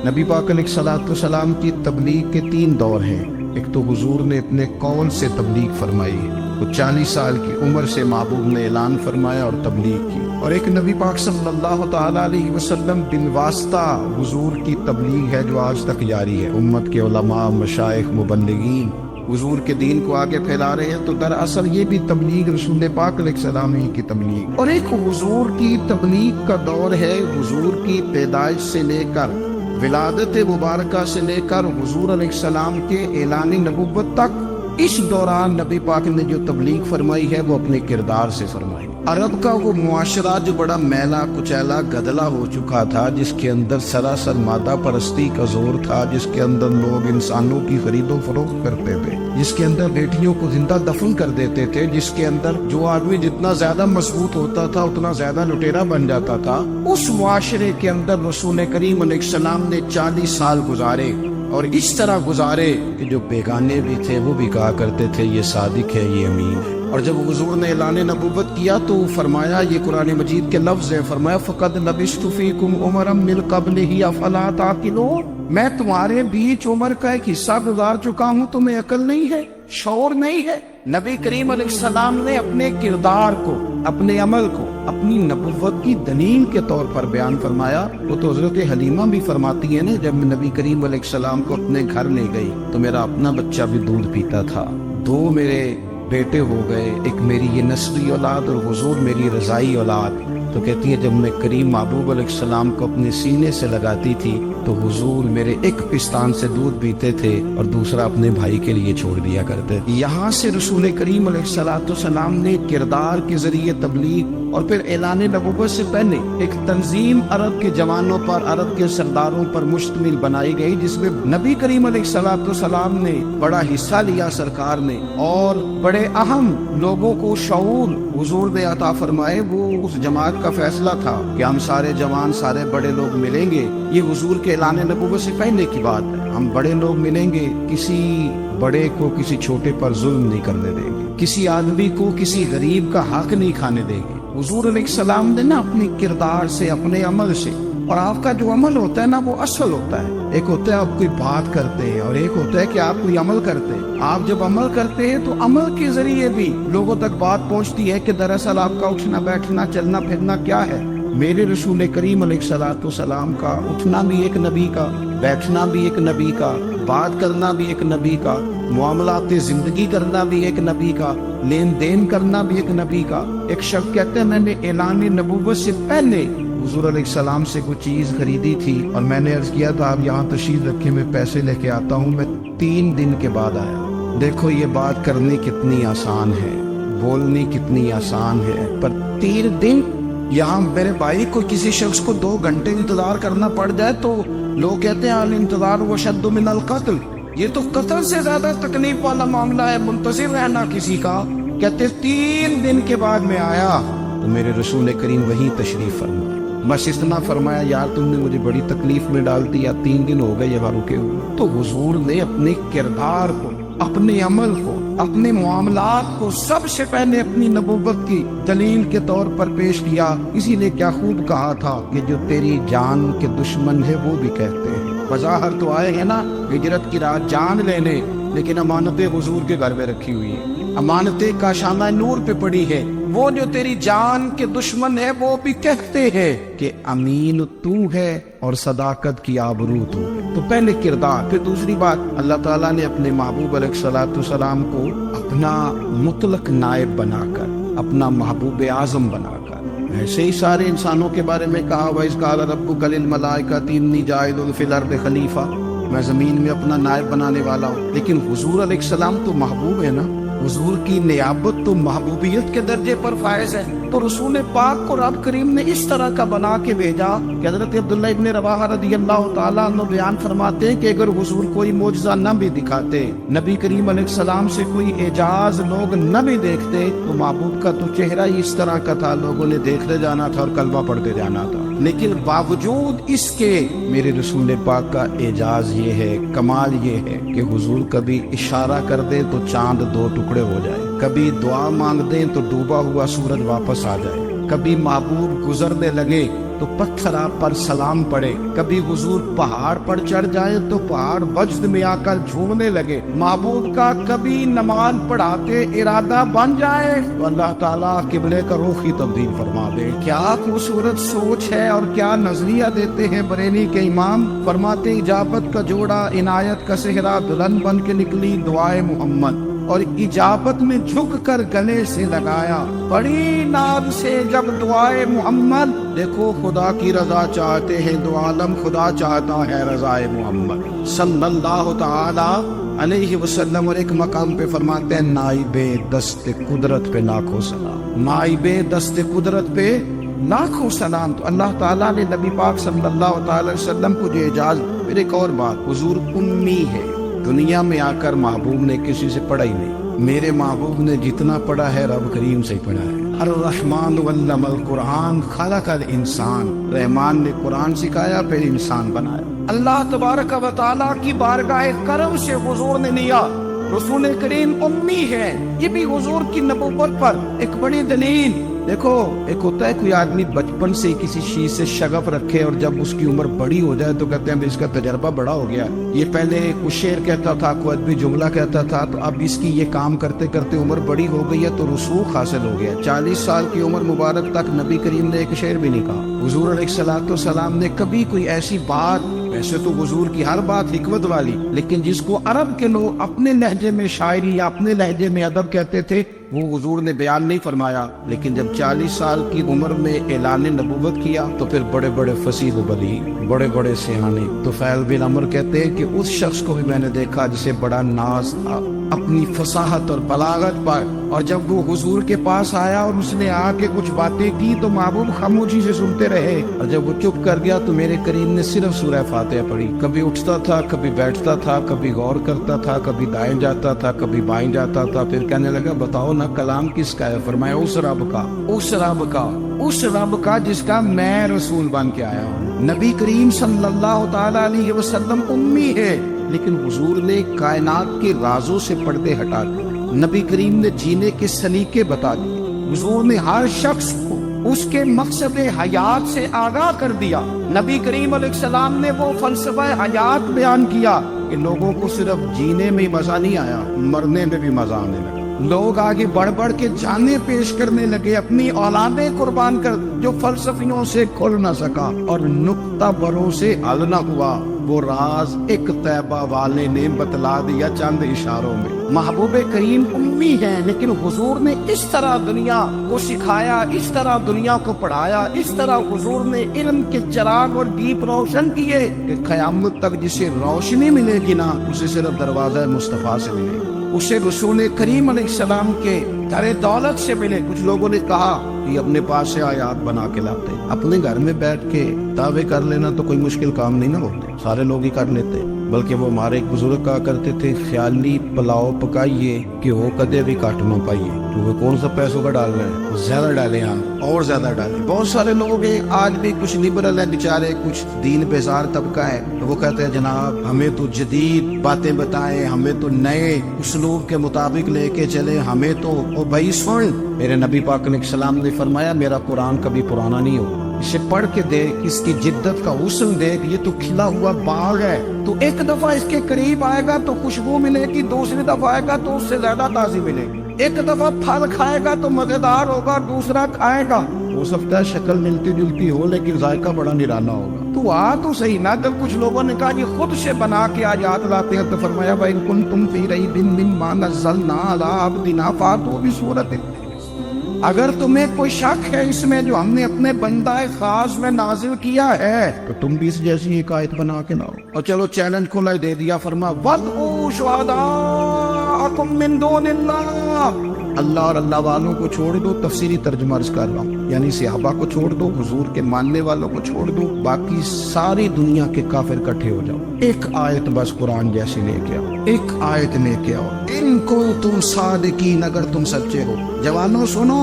نبی پاک علیہ الصلوۃ والسلام کی تبلیغ کے 3 دور ہیں۔ ایک تو حضور نے اپنے قول سے تبلیغ فرمائی، تو 40 سال کی عمر سے محبوب نے اعلان فرمایا اور تبلیغ کی، اور ایک نبی پاک صلی اللہ تعالی علیہ وسلم بالواسطہ حضور کی تبلیغ ہے جو آج تک جاری ہے۔ امت کے علماء، مشائخ، مبلغین حضور کے دین کو آگے پھیلا رہے ہیں، تو دراصل یہ بھی تبلیغ رسول پاک علیہ السلام ہی کی تبلیغ۔ اور ایک حضور کی تبلیغ کا دور ہے، حضور کی پیدائش سے لے کر ولادت مبارکہ سے لے کر حضور علیہ السلام کے اعلان نبوت تک۔ اس دوران نبی پاک نے جو تبلیغ فرمائی ہے وہ اپنے کردار سے فرمائی۔ عرب کا وہ معاشرہ جو بڑا میلا کچیلا گدلا ہو چکا تھا، جس کے اندر سراسر مادہ پرستی کا زور تھا، جس کے اندر لوگ انسانوں کی خرید و فروخت کرتے تھے، جس کے اندر بیٹیوں کو زندہ دفن کر دیتے تھے، جس کے اندر جو آدمی جتنا زیادہ مضبوط ہوتا تھا اتنا زیادہ لٹیرا بن جاتا تھا، اس معاشرے کے اندر رسول کریم علیہ السلام نے 40 سال گزارے، اور اس طرح گزارے کہ جو بیگانے بھی تھے وہ بھی کہا کرتے تھے یہ صادق ہے، یہ امین ہے۔ اور جب حضور نے اعلان نبوت کیا تو فرمایا، یہ قرآن مجید کے لفظ ہے، فرمایا فَقَدْ لَبِثْتُ فِيكُمْ عُمَرًا مِّن قَبْلِهِ أَفَلَا تَعْقِلُونَ، میں تمہارے بیچ عمر کا ایک حصہ گزار چکا ہوں، تمہیں عقل نہیں ہے، شعور نہیں ہے۔ نبی کریم علیہ السلام نے اپنے کردار کو، اپنے عمل کو اپنی نبوت کی دلیل کے طور پر بیان فرمایا۔ وہ تو حضرت حلیمہ بھی فرماتی ہے نا، جب نبی کریم علیہ السلام کو اپنے گھر لے گئی تو میرا اپنا بچہ بھی دودھ پیتا تھا، 2 میرے بیٹے ہو گئے، ایک میری یہ نسلی اولاد اور حضور میری رضائی اولاد۔ تو کہتی ہے جب میں کریم محبوب علیہ السلام کو اپنے سینے سے لگاتی تھی تو حضور میرے ایک پستان سے دودھ پیتے تھے اور دوسرا اپنے بھائی کے لیے چھوڑ دیا کرتے۔ یہاں سے رسول کریم علیہ السلام نے کردار کے ذریعے تبلیغ اور پھر اعلان نبوت سے پہلے ایک تنظیم عرب کے جوانوں پر، عرب کے سرداروں پر مشتمل بنائی گئی، جس میں نبی کریم علیہ السلام نے بڑا حصہ لیا سرکار نے، اور بڑے اہم لوگوں کو شعور حضور نے عطا فرمائے۔ وہ اس جماعت کا فیصلہ تھا کہ ہم سارے جوان، سارے بڑے لوگ ملیں گے، یہ حضور کے اعلان نبوت سے پہلے کی بات ہے، ہم بڑے لوگ ملیں گے، کسی بڑے کو کسی چھوٹے پر ظلم نہیں کرنے دیں گے، کسی آدمی کو کسی غریب کا حق نہیں کھانے دیں گے۔ حضور علیہ السلام نے نا اپنے کردار سے، اپنے عمل سے، اور آپ کا جو عمل ہوتا ہے نا وہ اصل ہوتا ہے، ایک ہوتا ہے آپ کوئی بات کرتے ہیں اور ایک ہوتا ہے کہ آپ کوئی عمل کرتے ہیں۔ آپ جب عمل کرتے ہیں تو عمل کے ذریعے بھی لوگوں تک بات پہنچتی ہے کہ دراصل آپ کا اٹھنا بیٹھنا چلنا پھرنا کیا ہے۔ میرے رسول کریم علیہ السلام کا اٹھنا بھی ایک نبی کا، بیٹھنا بھی ایک نبی کا، بات کرنا بھی ایک نبی کا، معاملات زندگی کرنا بھی ایک نبی کا، لین دین کرنا بھی ایک نبی کا۔ ایک شخص کہتے ہیں میں نے اعلان نبوت سے پہلے حضور علیہ السلام سے کوئی چیز خریدی تھی اور میں نے عرض کیا تھا آپ یہاں تشریف رکھے، میں پیسے لے کے آتا ہوں، میں 3 دن کے بعد آیا۔ دیکھو یہ بات کرنی کتنی آسان ہے، بولنی کتنی آسان ہے، پر 3 دن یہاں میرے بھائی کو کسی شخص کو 2 گھنٹے انتظار کرنا پڑ جائے تو لوگ کہتے ہیں الانتظار وشد من القتل، یہ تو قتل سے زیادہ تکلیف والا معاملہ ہے منتظر رہنا کسی کا۔ کہتے 3 دن کے بعد میں آیا تو میرے رسول کریم وہیں تشریف فرمایا، بس اتنا فرمایا یار تم نے مجھے بڑی تکلیف میں ڈال دیا، 3 دن ہو گئے یہ رکے ہوئے۔ تو حضور نے اپنے کردار کو، اپنے عمل کو، اپنے معاملات کو سب سے پہلے اپنی نبوت کی دلیل کے طور پر پیش کیا۔ اسی لیے کیا خوب کہا تھا کہ جو تیری جان کے دشمن ہے وہ بھی کہتے ہیں، بظاہر تو آئے ہیں نا ہجرت کی رات جان لینے، لیکن امانتیں حضور کے گھر میں رکھی ہوئی ہیں، امانتیں کاشانہ نور پہ پڑی ہے۔ وہ جو تیری جان کے دشمن ہے وہ بھی کہتے ہیں کہ امین تو ہے اور صداقت کی آبرو تو ہے۔ تو پہلے کردار، پھر دوسری بات اللہ تعالیٰ نے اپنے محبوب علیہ السلام کو اپنا مطلق نائب بنا کر، اپنا محبوب اعظم بنا کر، ایسے ہی سارے انسانوں کے بارے میں کہا وَإِذْ قَالَ رَبُّكَ لِلْمَلَائِكَةِ إِنِّي جَاعِلٌ فِي الْأَرْضِ خَلِيفَةً، میں زمین میں اپنا نائب بنانے والا ہوں۔ لیکن حضور علیہ السلام تو محبوب ہے نا، حضور کی نیابت تو محبوبیت کے درجے پر فائز ہے، تو رسول پاک کو رب کریم نے اس طرح کا بنا کے بھیجا کہ حضرت عبداللہ ابن رواحہ رضی اللہ تعالیٰ عنہ بیان فرماتے ہیں کہ اگر حضور کوئی معجزہ نہ بھی دکھاتے، نبی کریم علیہ السلام سے کوئی اعجاز لوگ نہ بھی دیکھتے، تو محبوب کا تو چہرہ ہی اس طرح کا تھا، لوگوں نے دیکھتے جانا تھا اور کلمہ پڑھتے جانا تھا۔ لیکن باوجود اس کے میرے رسول پاک کا اعجاز یہ ہے، کمال یہ ہے کہ حضور کبھی اشارہ کر دے تو چاند 2 ٹکڑے ہو جائے، کبھی دعا مانگ دیں تو ڈوبا ہوا سورج واپس آ جائے، کبھی محبوب گزرنے لگے تو پتھر آپ پر سلام پڑے، کبھی حضور پہاڑ پر چڑھ جائے تو پہاڑ وجد میں آ کر جھومنے لگے، محبوب کا کبھی نماز پڑھاتے ارادہ بن جائے تو اللہ تعالیٰ قبلے کا رخ ہی تبدیل فرما دے۔ کیا خوبصورت سوچ ہے اور کیا نظریہ دیتے ہیں بریلی کے امام، فرماتے اجابت کا جوڑا عنایت کا صحرا دلہن بن کے نکلی دعائے محمد، اور اجابت میں جھک کر گلے سے لگایا بڑی ناز سے جب دعائے محمد، دیکھو خدا کی رضا چاہتے ہیں دو عالم، خدا چاہتا ہے رضائے محمد صلی اللہ تعالی علیہ وسلم۔ اور ایک مقام پہ فرماتے ہیں نائب دست قدرت پہ لاکھوں سلام، نائب دست قدرت پہ لاکھوں سلام۔ تو اللہ تعالیٰ نے نبی پاک صلی اللہ تعالی وسلم کو جو اعجاز۔ پھر ایک اور بات، حضور امی ہے، دنیا میں آ کر محبوب نے کسی سے پڑھا ہی نہیں، میرے محبوب نے جتنا پڑھا ہے رب کریم سے پڑھا ہے۔ الرحمن علم القرآن خلق الانسان، رحمان نے قرآن سکھایا پھر انسان بنایا۔ اللہ تبارک و تعالیٰ کی بارگاہ کرم سے حضور نے لیا، رسول کریم امی ہے، یہ بھی حضور کی نبوت پر ایک بڑی دلیل۔ دیکھو ایک ہوتا ہے کوئی آدمی بچپن سے کسی چیز سے شغف رکھے اور جب اس کی عمر بڑی ہو جائے تو کہتے ہیں اس کا تجربہ بڑا ہو گیا، یہ پہلے کوئی شعر کہتا تھا، کوئی ادبی جملہ کہتا تھا، تو اب اس کی یہ کام کرتے کرتے عمر بڑی ہو گئی ہے تو رسوخ حاصل ہو گیا۔ 40 سال کی عمر مبارک تک نبی کریم نے ایک شعر بھی نہیں کہا، حضور علیہ الصلوۃ والسلام نے کبھی کوئی ایسی بات، ویسے تو حضور کی ہر بات حکمت والی، لیکن جس کو عرب کے لوگ اپنے لہجے میں شاعری یا اپنے لہجے میں ادب کہتے تھے، وہ حضور نے بیان نہیں فرمایا۔ لیکن جب 40 سال کی عمر میں اعلان نبوت کیا تو پھر بڑے بڑے فصیح و بلیغ، بڑے بڑے سیانے طفیل بن عمر کہتے ہیں کہ اس شخص کو بھی میں نے دیکھا جسے بڑا ناز تھا اپنی فصاحت اور بلاغت پر، اور جب وہ حضور کے پاس آیا اور اس نے آ کے کچھ باتیں کی تو محبوب خاموشی سے سنتے رہے، اور جب وہ چپ کر گیا تو میرے کریم نے صرف سورہ فاتحہ پڑھی، کبھی اٹھتا تھا، کبھی بیٹھتا تھا، کبھی غور کرتا تھا، کبھی دائیں جاتا تھا، کبھی بائیں جاتا تھا، پھر کہنے لگا بتاؤ نا کلام کس کا ہے؟ فرمایا اس رب کا، اس رب کا، اس رب کا جس کا میں رسول بن کے آیا ہوں۔ نبی کریم صلی اللہ تعالی علیہ وسلم امی ہے، لیکن حضور نے کائنات کے رازوں سے پردے ہٹا دیے، نبی کریم نے جینے کے سلیقے بتا دیے، حضور نے ہر شخص کو اس کے مقصد حیات سے آگاہ کر دیا، نبی کریم علیہ السلام نے وہ فلسفہ حیات بیان کیا کہ لوگوں کو صرف جینے میں مزہ نہیں آیا، مرنے میں بھی مزہ آنے لگا، لوگ آگے بڑھ بڑھ کے جانیں پیش کرنے لگے، اپنی اولادیں قربان کر، جو فلسفیوں سے کھل نہ سکا اور نکتہ بروں سے حل نہ ہوا، وہ راز ایک طیبہ والے نے بتلا دیا چند اشاروں میں۔ محبوب کریم امی ہیں، لیکن حضور نے اس طرح دنیا کو سکھایا، اس طرح دنیا کو پڑھایا، اس طرح حضور نے علم کے چراغ اور دیپ روشن کیے کہ قیامت تک جسے روشنی ملے گی نا، اسے صرف دروازہ مصطفیٰ سے ملے گی، اسے رسول کریم علیہ السلام کے در دولت سے ملے۔ کچھ لوگوں نے کہا کہ اپنے پاس سے آیات بنا کے لاتے، اپنے گھر میں بیٹھ کے دعوے کر لینا تو کوئی مشکل کام نہیں نہ ہوتے، سارے لوگ ہی کر لیتے، بلکہ وہ ہمارے ایک بزرگ کہا کرتے تھے خیالی پلاؤ پکائیے کہ وہ کدے بھی کاٹ نہ پائیے، تو وہ کون سا پیسوں کا ڈال رہے ہیں، زیادہ ڈالیں آپ اور زیادہ ڈالیں۔ بہت سارے لوگ ہیں آج بھی، کچھ لبرل ہیں بیچارے، کچھ دین بیزار طبقہ ہے، وہ کہتے ہیں جناب ہمیں تو جدید باتیں بتائیں، ہمیں تو نئے اسلوب کے مطابق لے کے چلے، ہمیں تو او بھائی سن، میرے نبی پاک علیہ السلام نے فرمایا میرا قرآن کبھی پرانا نہیں ہوگا، اسے پڑھ کے دیکھ، اس کی جدت کا حسن دیکھ، یہ تو کھلا ہوا باغ ہے، تو ایک دفعہ اس کے قریب آئے گا تو خوشبو ملے گی، دوسری دفعہ آئے گا تو اس سے زیادہ تازی ملے گی، ایک دفعہ پھل کھائے گا تو مزیدار ہوگا، دوسرا کھائے گا ہو سکتا ہے شکل ملتی جلتی ہو لیکن ذائقہ بڑا نرالا ہوگا۔ تو آ تو صحیح نا۔ جب کچھ لوگوں نے کہا یہ خود سے بنا کے آیات لاتے ہیں تو فرمایا بھائی کنتم فی ریب مما نزلنا علی عبدنا فاتوا بسورۃ، اگر تمہیں کوئی شک ہے اس میں جو ہم نے اپنے بندہ خاص میں نازل کیا ہے تو تم بھی اس جیسی ایک آیت بنا کے لاؤ۔ اور چلو چیلنج کھلا دے دیا، فرما وَادْعُوا شُهَدَاءَكُم مِّن دُونِ اللَّهِ، اللہ اور اللہ والوں کو چھوڑ دو، تفسیری ترجمہ عرض کر رہا ہوں، یعنی صحابہ کو چھوڑ دو، حضور کے ماننے والوں کو چھوڑ دو، باقی ساری دنیا کے کافر اکٹھے ہو جاؤ، ایک آیت بس قرآن جیسی لے کے آؤ، ایک آیت لے کے آؤ، ان کو تم صادقین، اگر تم سچے ہو۔ جوانوں سنو،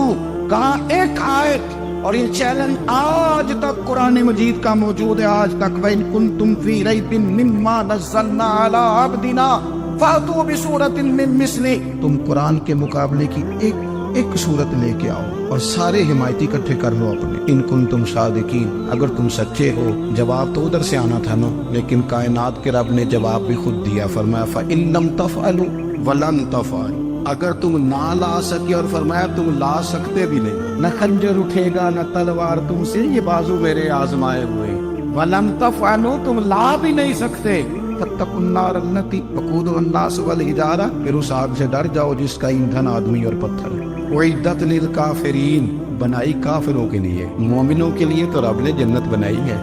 کہاں ایک آیت، اور یہ چیلنج آج تک قرآن مجید کا موجود ہے، آج تک وَإِن كُنتُمْ فِي رَيْبٍ مِّمَّا نَزَّلْنَا عَلَىٰ عَبْدِنَا فَأْتُوا بِسُورَةٍ مِّن مِّثْلِهِ، تم قرآن کے مقابلے کی ایک صورت لے کے آؤ اور سارے حمایتی اکٹھے کر لو اپنے، ان کنتم صادقین، اگر تم سچے ہو۔ جواب تو ادھر سے آنا تھا نا، لیکن کائنات کے رب نے جواب بھی خود دیا، فرمایا فَإِن لَّمْ تَفْعَلُوا وَلَن تَفْعَلُوا، اگر تم نہ لا سکے، اور فرمایا تم لا سکتے بھی نہیں، نہ خنجر اٹھے گا نہ تلوار تم سے، یہ بازو میرے آزمائے ہوئے، وَلَن تَفْعَلُوا، تم لا بھی نہیں سکتے، فَاتَّقُوا النَّارَ الَّتِي وَقُودُهَا النَّاسُ وَالْحِجَارَةُ، پھر اس آگ سے ڈر جاؤ جس کا ایندھن آدمی اور پتھر ہے، اُعِدَّتْ لِلْكَافِرِينَ، بنائی کافروں کے لیے، مومنوں کے لیے تو رب نے جنت بنائی ہے،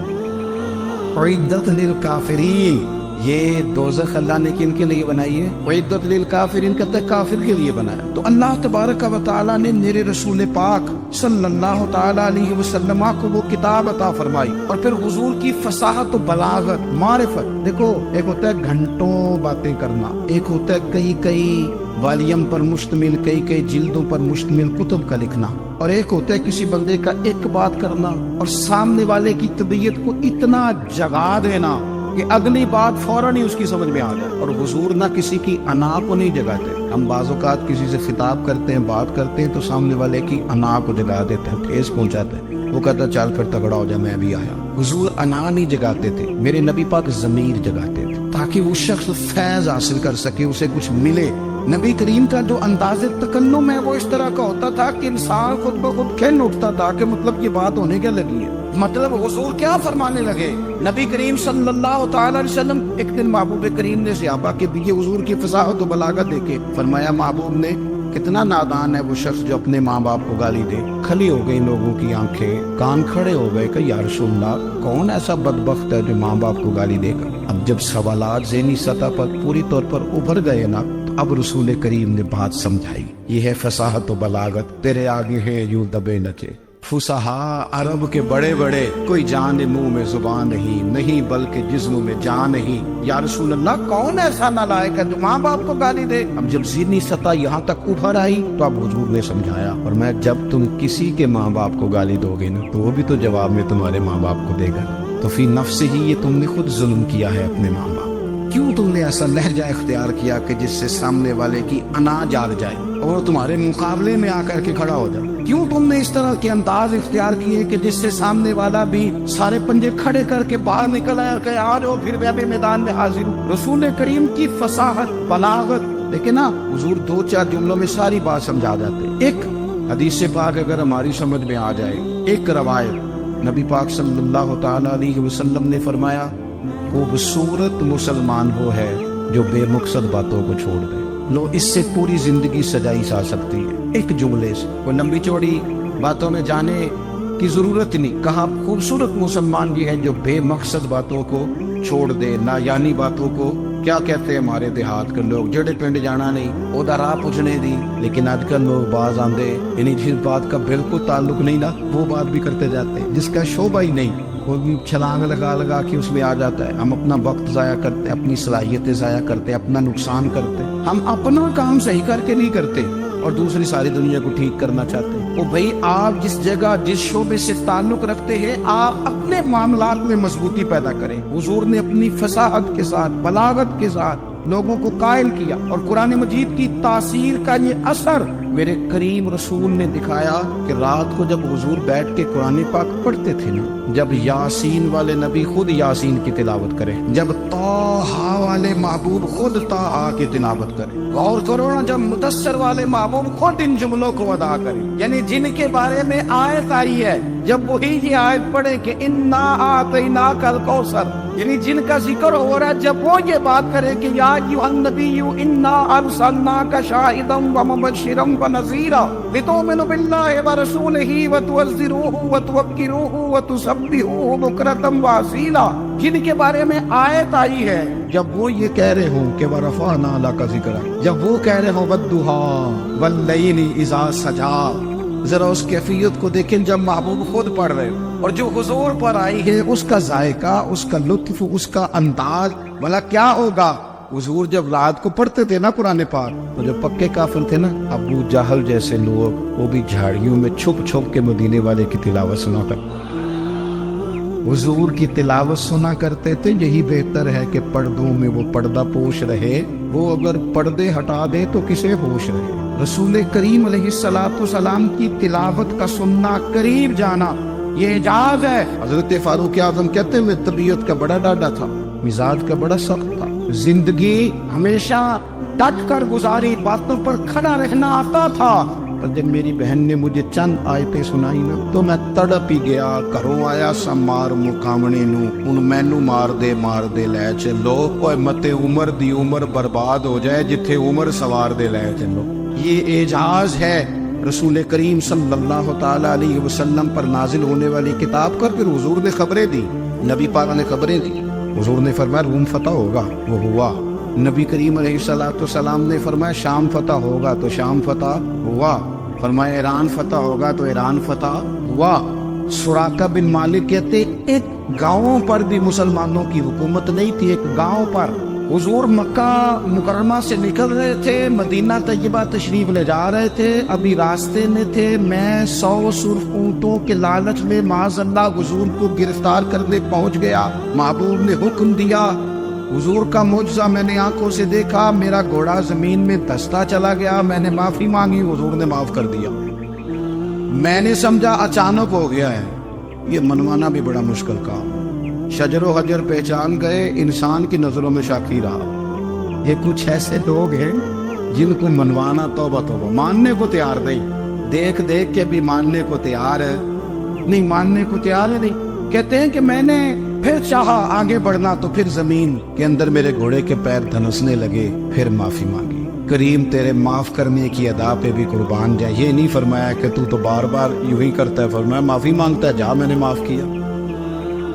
اُعِدَّتْ لِلْكَافِرِينَ، یہ دوزخ اللہ نے کن کے لیے بنائی ہے؟ اُعِدَّتْ لِلْكَافِرِينَ، کہتے ہیں کافر کے لیے بنایا۔ تو اللہ تبارک و تعالیٰ نے میرے رسول پاک صلی اللہ تعالیٰ علیہ وسلم کو وہ کتاب عطا فرمائی، اور پھر حضور کی فصاحت و بلاغت، معرفت، دیکھو ایک ہوتا ہے گھنٹوں باتیں کرنا، ایک ہوتا ہے کئی والیم پر مشتمل، کئی جلدوں پر مشتمل کتب کا لکھنا، اور ایک ہوتا ہے کسی بندے کا ایک بات کرنا اور سامنے والے کی طبیعت کو اتنا جگا دینا کہ اگلی بات فوراً ہی اس کی سمجھ میں آ جائے۔ اور حضور نہ کسی کی انا کو نہیں جگاتے، ہم بعض اوقات کسی سے خطاب کرتے ہیں، بات کرتے ہیں تو سامنے والے کی انا کو جگا دیتے ہیں، ٹھیس پہنچاتے ہیں، وہ کہتا چل پھر تگڑا ہو جائے میں بھی آیا۔ حضور انا نہیں جگاتے تھے، میرے نبی پاک ضمیر جگاتے تھے تاکہ وہ شخص فیض حاصل کر سکے، اسے کچھ ملے۔ نبی کریم کا جو انداز تکلم ہے وہ اس طرح کا ہوتا تھا کہ انسان خود بخود کھل اٹھتا تھا کہ مطلب یہ بات ہونے کیا لگی ہے، مطلب حضور کیا فرمانے لگے۔ نبی کریم صلی اللہ تعالی علیہ وسلم، ایک دن محبوب کریم نے صحابہ کے دیے حضور کی فصاحت و بلاغت دیکھے، فرمایا محبوب نے کتنا نادان ہے وہ شخص جو اپنے ماں باپ کو گالی دے۔ کھلی ہو گئی لوگوں کی آنکھیں، کان کھڑے ہو گئے کہ یا رسول اللہ کون ایسا بدبخت ہے جو ماں باپ کو گالی دے گا۔ اب جب سوالات ذہنی سطح پر پوری طور پر ابھر گئے نا، اب رسول کریم نے بات سمجھائی، یہ ہے فصاحت و بلاغت، تیرے آگے ہے یوں دبے نچے۔ فصحا عرب کے بڑے بڑے، کوئی جان منہ میں زبان نہیں بلکہ جسم میں جان نہیں۔ یا رسول اللہ کون ایسا نالائق ہے جو ماں باپ کو گالی دے؟ اب جب ذہنی سطح یہاں تک ابھر آئی تو اب حضور نے سمجھایا، اور میں جب تم کسی کے ماں باپ کو گالی دو گے نا تو وہ بھی تو جواب میں تمہارے ماں باپ کو دے گا، تو فی نفس ہی یہ تم نے خود ظلم کیا ہے اپنے ماں باپ۔ کیوں تم نے ایسا لہجہ اختیار کیا کہ جس سے سامنے والے کی انا جاگ جائے اور وہ تمہارے مقابلے میں آ کر کے کھڑا ہو جائے؟ کیوں تم نے اس طرح کے انداز اختیار کیے کہ جس سے سامنے والا بھی سارے پنجے کھڑے کر کے باہر نکل آیا کہ آ جاؤ پھر میں بھی میدان میں حاضر ہوں؟ رسول کریم کی فصاحت بلاغت دیکھیں نا، حضور 2-4 جملوں میں ساری بات سمجھا جاتے۔ ایک حدیث پاک اگر ہماری سمجھ میں آ جائے، ایک روایت نبی پاک صلی اللہ تعالی علیہ وسلم نے فرمایا، خوبصورت مسلمان وہ ہے جو بے مقصد باتوں کو چھوڑ دے۔ لو اس سے پوری زندگی سجائی جا سکتی ہے ایک جملے سے، کوئی لمبی چوڑی باتوں میں جانے کی ضرورت نہیں۔ کہا خوبصورت مسلمان یہ ہے جو بے مقصد باتوں کو چھوڑ دے، نایانی باتوں کو، کیا کہتے ہیں ہمارے دیہات کے لوگ، جڑے پنڈ جانا نہیں وہ راہ پوچھنے دی، لیکن آج کل لوگ باز آندے یعنی جس بات کا بالکل تعلق نہیں نا وہ بات بھی کرتے جاتے ہیں، جس کا شعبہ ہی نہیں وہ بھی چھلانگ لگا کے اس میں آ جاتا ہے۔ ہم اپنا وقت ضائع کرتے ہیں، اپنی صلاحیتیں ضائع کرتے ہیں، اپنا نقصان کرتے ہیں، ہم اپنا کام صحیح کر کے نہیں کرتے اور دوسری ساری دنیا کو ٹھیک کرنا چاہتے ہیں۔ وہ بھائی آپ جس جگہ جس شعبے سے تعلق رکھتے ہیں آپ اپنے معاملات میں مضبوطی پیدا کریں۔ حضور نے اپنی فصاحت کے ساتھ بلاغت کے ساتھ لوگوں کو قائل کیا، اور قرآن مجید کی تاثیر کا یہ اثر میرے کریم رسول نے دکھایا کہ رات کو جب حضور بیٹھ کے قرآن پاک پڑھتے تھے نا، جب یاسین والے نبی خود یاسین کی تلاوت کرے، جب طٰہٰ والے محبوب خود طٰہٰ کی تلاوت کرے، غور کرو نا جب مدثر والے محبوب خود ان جملوں کو ادا کرے، یعنی جن کے بارے میں آیت آئی ہے، جب وہی یہ آیت پڑھے کہ انا اعطیناک الکوثر، یعنی جن کا ذکر ہو رہا ہے، جب وہ یہ بات کرے کہ یا ایھا النبی انا ارسلناک شاہدا ومبشرا ونذيرا لتؤمنوا بالله ورسوله وتعزروه وتوقروه وتسبحوه بكرة وأصيلا، جن کے بارے میں آیت آئی ہے جب وہ یہ کہہ رہے ہوں کہ ورفعنا لك ذکرک، جب وہ کہہ رہے ہوں والضحى واللیل اذا سجى، ذرا اس کیفیت کو دیکھیں جب محبوب خود پڑھ رہے ہو، اور جو حضور پر آئی ہے اس کا ذائقہ، اس کا لطف، اس کا انداز، بھلا کیا ہوگا؟ حضور جب رات کو پڑھتے تھے نا قرآن پاک، تو جو پکے کافر تھے نا ابو جہل جیسے لوگ، وہ بھی جھاڑیوں میں چھپ چھپ کے مدینے والے کی تلاوت سنا کرتے، حضور کی تلاوت سنا کرتے تھے۔ یہی بہتر ہے کہ پردوں میں وہ پردہ پوش رہے، وہ اگر پردے ہٹا دے تو کسے ہوش رہے؟ رسول کریم علیہ السلام کی تلاوت کا سننا، قریب جانا، یہ اعجاز ہے۔ حضرت فاروق اعظم کہتے ہیں طبیعت کا بڑا ڈاڈا تھا، مزاج کا بڑا سخت تھا، زندگی ہمیشہ ڈٹ کر گزاری، باتوں پر کھڑا رہنا آتا تھا، پر جب میری بہن نے مجھے چند آیتیں سنائی نا تو میں تڑپ ہی گیا۔ گھروں آیا سا مار مقامنے نو، ان مینو مار دے لے چلو، اوے متے عمر دی عمر برباد ہو جائے جتھے عمر سوار دے لے چلو۔ یہ اعجاز ہے رسول کریم صلی اللہ تعالی علیہ وسلم پر نازل ہونے والی کتاب کا۔ پھر حضور نے خبریں دی، نبی پاک نے خبریں دی، حضور نے فرمایا روم فتح ہوگا، وہ ہوا۔ نبی کریم علیہ السلام نے فرمایا شام فتح ہوگا، تو شام فتح ہوا۔ فرمایا ایران فتح ہوگا، تو ایران فتح ہوا۔ سراقہ بن مالک کہتے ایک گاؤں پر بھی مسلمانوں کی حکومت نہیں تھی، ایک گاؤں پر۔ حضور مکہ مکرمہ سے نکل رہے تھے، مدینہ طیبہ تشریف لے جا رہے تھے، ابھی راستے میں تھے، میں 100 سرخ اونٹوں کے لالچ میں معاذ اللہ حضور کو گرفتار کرنے پہنچ گیا۔ محبوب نے حکم دیا، حضور کا معجزہ میں نے آنکھوں سے دیکھا، میرا گھوڑا زمین میں دھستا چلا گیا، میں نے معافی مانگی، حضور نے معاف کر دیا۔ میں نے سمجھا اچانک ہو گیا ہے، یہ منوانا بھی بڑا مشکل کام۔ شجر و حجر پہچان گئے، انسان کی نظروں میں شاکی رہا۔ یہ کچھ ایسے لوگ ہیں جن کو منوانا توبہ توبہ، ماننے کو تیار نہیں، دیکھ دیکھ کے بھی ماننے کو تیار ہے نہیں، ماننے کو تیار ہے نہیں۔ کہتے ہیں کہ میں نے پھر چاہا آگے بڑھنا تو پھر زمین کے اندر میرے گھوڑے کے پیر دھنسنے لگے، پھر معافی مانگی۔ کریم تیرے معاف کرنے کی ادا پہ بھی قربان جائے۔ یہ نہیں فرمایا کہ تو بار بار یوں ہی کرتا ہے، فرمایا معافی مانگتا ہے، جا میں نے معاف کیا۔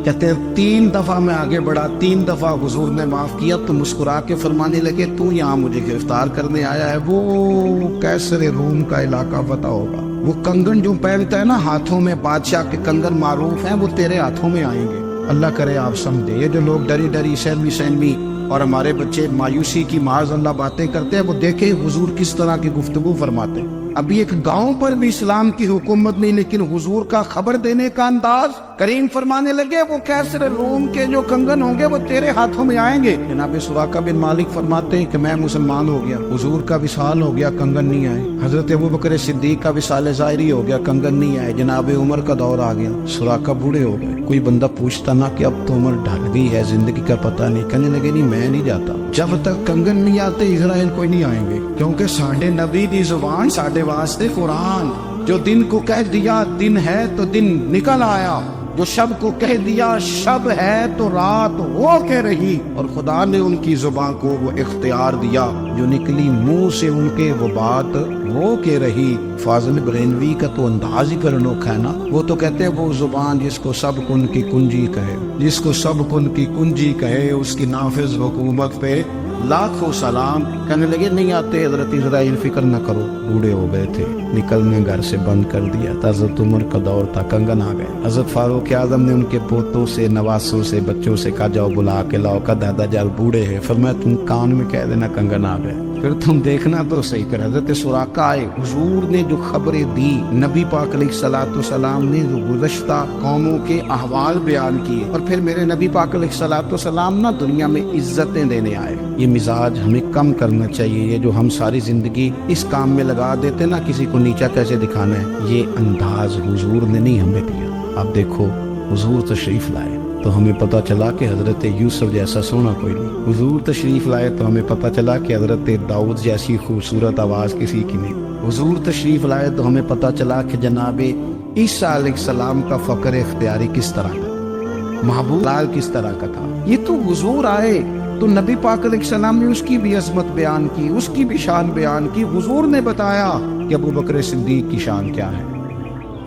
کہتے ہیں 3 دفعہ میں آگے بڑھا، 3 دفعہ حضور نے معاف کیا تو مسکرا کے فرمانے لگے تو یہاں مجھے گرفتار کرنے آیا ہے، وہ کیسر روم کا علاقہ فتح ہوگا، وہ کنگن جو پہنتا ہے نا ہاتھوں میں، بادشاہ کے کنگن معروف ہیں، وہ تیرے ہاتھوں میں آئیں گے۔ اللہ کرے آپ سمجھے، یہ جو لوگ ڈری ڈری سہمی اور ہمارے بچے مایوسی کی معاذ اللہ باتیں کرتے ہیں، وہ دیکھیں حضور کس طرح کی گفتگو فرماتے ہیں۔ ابھی ایک گاؤں پر بھی اسلام کی حکومت نہیں، لیکن حضور کا خبر دینے کا انداز۔ کریم فرمانے لگے وہ کیسر روم کے جو کنگن ہوں گے وہ تیرے ہاتھوں میں آئیں گے۔ جناب سراقہ بن مالک فرماتے ہیں کہ میں مسلمان ہو گیا، حضور کا وصال ہو گیا، کنگن نہیں آئے۔ حضرت ابوبکر صدیق کا وصال ظاہری ہو گیا، کنگن نہیں آئے۔ جناب عمر کا دور آ گیا، سراقہ بوڑھے ہو گئے۔ کوئی بندہ پوچھتا نہ کہ اب تو عمر ڈھل گئی ہے، زندگی کا پتہ نہیں، کہنے لگے نہیں میں نہیں جاتا، جب تک کنگن نہیں آتے اسرائیل کوئی نہیں آئیں گے، کیونکہ ساڈے نبی دی زبان، ساڈے واسطے قرآن، جو دن کو کہہ دیا دن ہے تو دن نکل آیا، جو شب کو کہہ دیا شب ہے تو رات ہو کے رہی، اور خدا نے ان کی زبان کو وہ اختیار دیا، جو نکلی منہ سے ان کے وہ بات ہو کے رہی۔ فاضل برینوی کا تو انداز ہی پر انوکھا ہے نا، وہ تو کہتے ہیں وہ زبان جس کو سب کن کی کنجی کہے، جس کو سب کن کی کنجی کہے، اس کی نافذ حکومت پہ لاکھوں سلام۔ کہنے لگے نہیں آتے حضرت اسرائیل، فکر نہ کرو، بوڑھے ہو گئے تھے، نکلنے گھر سے بند کر دیا تھا، حضرت عمر کا دور تھا، کنگن آ گئے۔ حضرت فاروق اعظم نے ان کے پوتوں سے، نواسوں سے، بچوں سے کہا جاؤ بلا کے لاؤ، کا دادا جال بوڑھے ہیں، فرمایا تم کان میں کہہ دینا کنگن آ گئے، پھر تم دیکھنا تو صحیح کر۔ حضرت سراقہ آئے، حضور نے جو خبریں دی، نبی پاک علیہ السلام نے جو گزشتہ قوموں کے احوال بیان کیے، اور پھر میرے نبی پاک علیہ السلام نا دنیا میں عزتیں دینے آئے۔ یہ مزاج ہمیں کم کرنا چاہیے، یہ جو ہم ساری زندگی اس کام میں لگا دیتے نا کسی کو نیچا کیسے دکھانا ہے، یہ انداز حضور نے نہیں ہمیں دیا۔ اب دیکھو حضور تشریف لائے تو ہمیں پتہ چلا کہ حضرت یوسف جیسا سونا کوئی نہیں، حضور تشریف لائے تو ہمیں پتہ چلا کہ حضرت داؤد جیسی خوبصورت آواز کسی کی نہیں، حضور تشریف لائے تو ہمیں پتہ چلا کہ جناب عیسیٰ علیہ السلام کا فقر اختیاری کس طرح کا، محبوب لال کس طرح کا تھا۔ یہ تو حضور آئے تو نبی پاک علیہ السلام نے اس کی بھی عظمت بیان کی، اس کی بھی شان بیان کی. حضور نے بتایا کہ ابو بکر صدیق کی شان کیا ہے،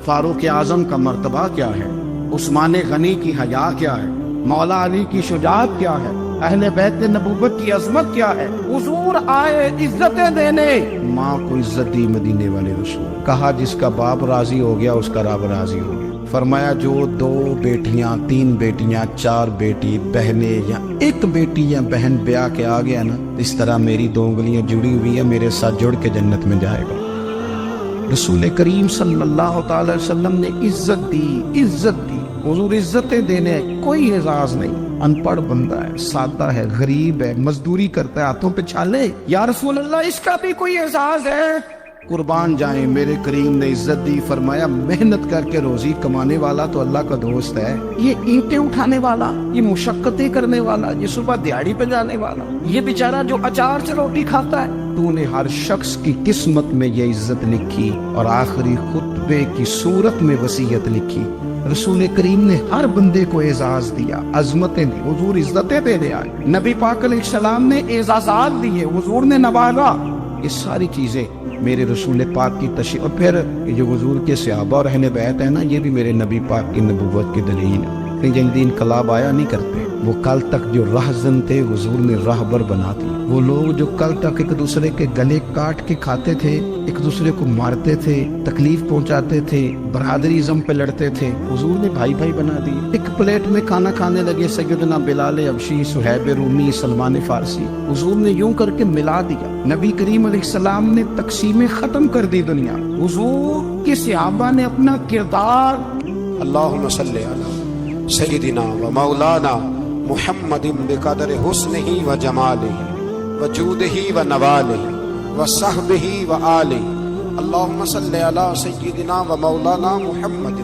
فاروق اعظم کا مرتبہ کیا ہے، عثمان غنی کی حیا کیا ہے، مولا علی کی شجاعت کیا ہے، اہل بیت نبوت کی عظمت کیا ہے. حضور آئے عزتیں دینے. ماں کو عزت دی مدینے والے رسول. کہا جس کا باپ راضی ہو گیا اس کا رب راضی ہو گیا. فرمایا جو 2 بیٹیاں 3 بیٹیاں 4 بیٹی بہنیں یا 1 بیٹی یا بہن بیاہ کے آ گیا نا، اس طرح میری 2 انگلیاں جڑی ہوئی ہیں، میرے ساتھ جڑ کے جنت میں جائے گا. رسول کریم صلی اللہ تعالی وسلم نے عزت دی. حضور عزتیں دینے، کوئی اعزاز نہیں. ان پڑھ بندہ ہے، سادہ ہے، غریب ہے، مزدوری کرتا ہے، ہاتھوں پہ چھالے. یا رسول اللہ اس کا بھی کوئی اعزاز ہے؟ قربان جائیں، میرے کریم نے عزت دی. فرمایا محنت کر کے روزی کمانے والا تو اللہ کا دوست ہے. یہ اینٹیں اٹھانے والا، یہ مشقتیں کرنے والا، یہ صبح دیہڑی پہ جانے والا، یہ بیچارہ جو اچار سے روٹی کھاتا ہے، تو نے ہر شخص کی قسمت میں یہ عزت لکھی اور آخری خطبے کی صورت میں وصیت لکھی. رسول کریم نے ہر بندے کو اعزاز دیا، عظمتیں دی. حضور عزتیں دے دے آئے. نبی پاک علیہ السلام نے اعزازات دیے، حضور نے نوازا. یہ ساری چیزیں میرے رسول پاک کی تشریح. اور پھر یہ جو حضور کے صحابہ اور اہل بیت ہے نا، یہ بھی میرے نبی پاک کی نبوت کی دلیل ہے. جلدی انقلاب آیا نہیں کرتے. وہ کل تک جو راہزن تھے حضور نے راہبر بنا دی. وہ لوگ جو کل تک ایک دوسرے کے گلے کاٹ کے کھاتے تھے، ایک دوسرے کو مارتے تھے، تکلیف پہنچاتے تھے، برادری ازم پہ لڑتے تھے، حضور نے بھائی بھائی بنا دی. ایک پلیٹ میں کھانا کھانے لگے سیدنا بلال حبشی، صہیب رومی، سلمان فارسی. حضور نے یوں کر کے ملا دیا. نبی کریم علیہ السلام نے تقسیمیں ختم کر دی دنیا. حضور کے صحابہ نے اپنا کردار.
اللہم صلی علی سیدنا و مولانا محمد بقدر حسنہ و جمالہ و جودہ و نوالہ و صحبہ و آلہ. اللہم صلی علی سیدنا و مولانا محمد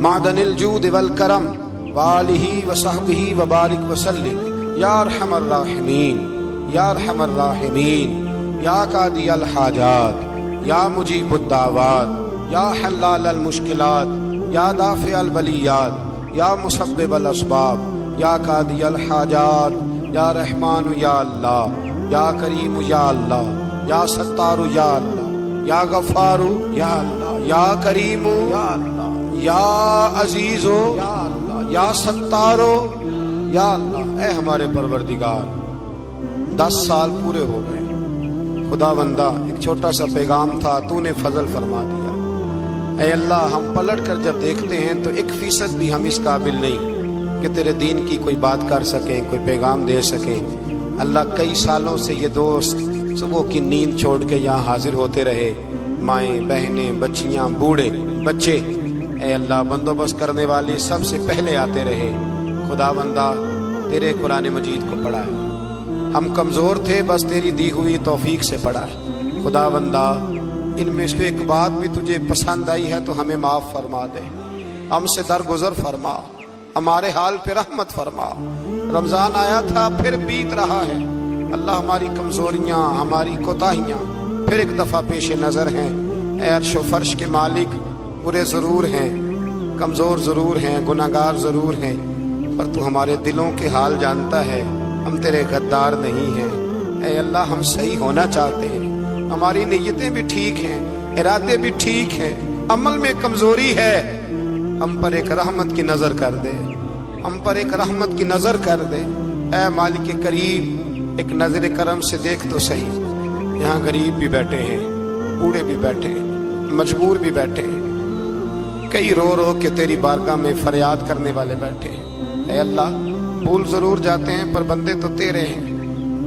معدن الجود والکرم و آلہ و صحبہ و بارک وسلم. یا ارحم الراحمین، یا ارحم الراحمین، یا قاضی الحاجات، یا مجیب الدعوات، یا حلال المشکلات، یا دافع البلیات، یا مسبب الاسباب، یا قاضی الحاجات، یا رحمان یا اللہ، یا کریم یا اللہ، یا ستار یا اللہ، یا غفار یا اللہ، یا کریم یا اللہ، یا عزیز یا اللہ، یا ستار یا اللہ. اے ہمارے پروردگار، 10 سال پورے ہو گئے. خدا بندہ ایک چھوٹا سا پیغام تھا، تو نے فضل فرما دیا. اے اللہ، ہم پلٹ کر جب دیکھتے ہیں تو 1% بھی ہم اس قابل نہیں کہ تیرے دین کی کوئی بات کر سکیں، کوئی پیغام دے سکیں. اللہ، کئی سالوں سے یہ دوست صبح کی نیند چھوڑ کے یہاں حاضر ہوتے رہے، مائیں، بہنیں، بچیاں، بوڑھے، بچے. اے اللہ، بندوبست کرنے والے سب سے پہلے آتے رہے. خدا بندہ تیرے قرآن مجید کو پڑھا ہے. ہم کمزور تھے، بس تیری دی ہوئی توفیق سے پڑھا ہے. خدا بندہ ان میں سے ایک بات بھی تجھے پسند آئی ہے تو ہمیں معاف فرما دے، ہم سے درگزر فرما، ہمارے حال پہ رحمت فرما. رمضان آیا تھا، پھر بیت رہا ہے. اللہ، ہماری کمزوریاں، ہماری کوتاہیاں پھر ایک دفعہ پیش نظر ہیں. اے عرش و فرش کے مالک، برے ضرور ہیں، کمزور ضرور ہیں، گناہگار ضرور ہیں، پر تو ہمارے دلوں کے حال جانتا ہے. ہم تیرے غدار نہیں ہیں. اے اللہ، ہم صحیح ہونا چاہتے ہیں، ہماری نیتیں بھی ٹھیک ہیں، ارادے بھی ٹھیک ہیں، عمل میں کمزوری ہے. ہم پر ایک رحمت کی نظر کر دے، ہم پر ایک رحمت کی نظر کر دے. اے مالک کریم، ایک نظر کرم سے دیکھ تو صحیح. یہاں غریب بھی بیٹھے ہیں، بوڑھے بھی بیٹھے ہیں، مجبور بھی بیٹھے ہیں، کئی رو رو کے تیری بارگاہ میں فریاد کرنے والے بیٹھے ہیں. اے اللہ، بھول ضرور جاتے ہیں پر بندے تو تیرے ہیں،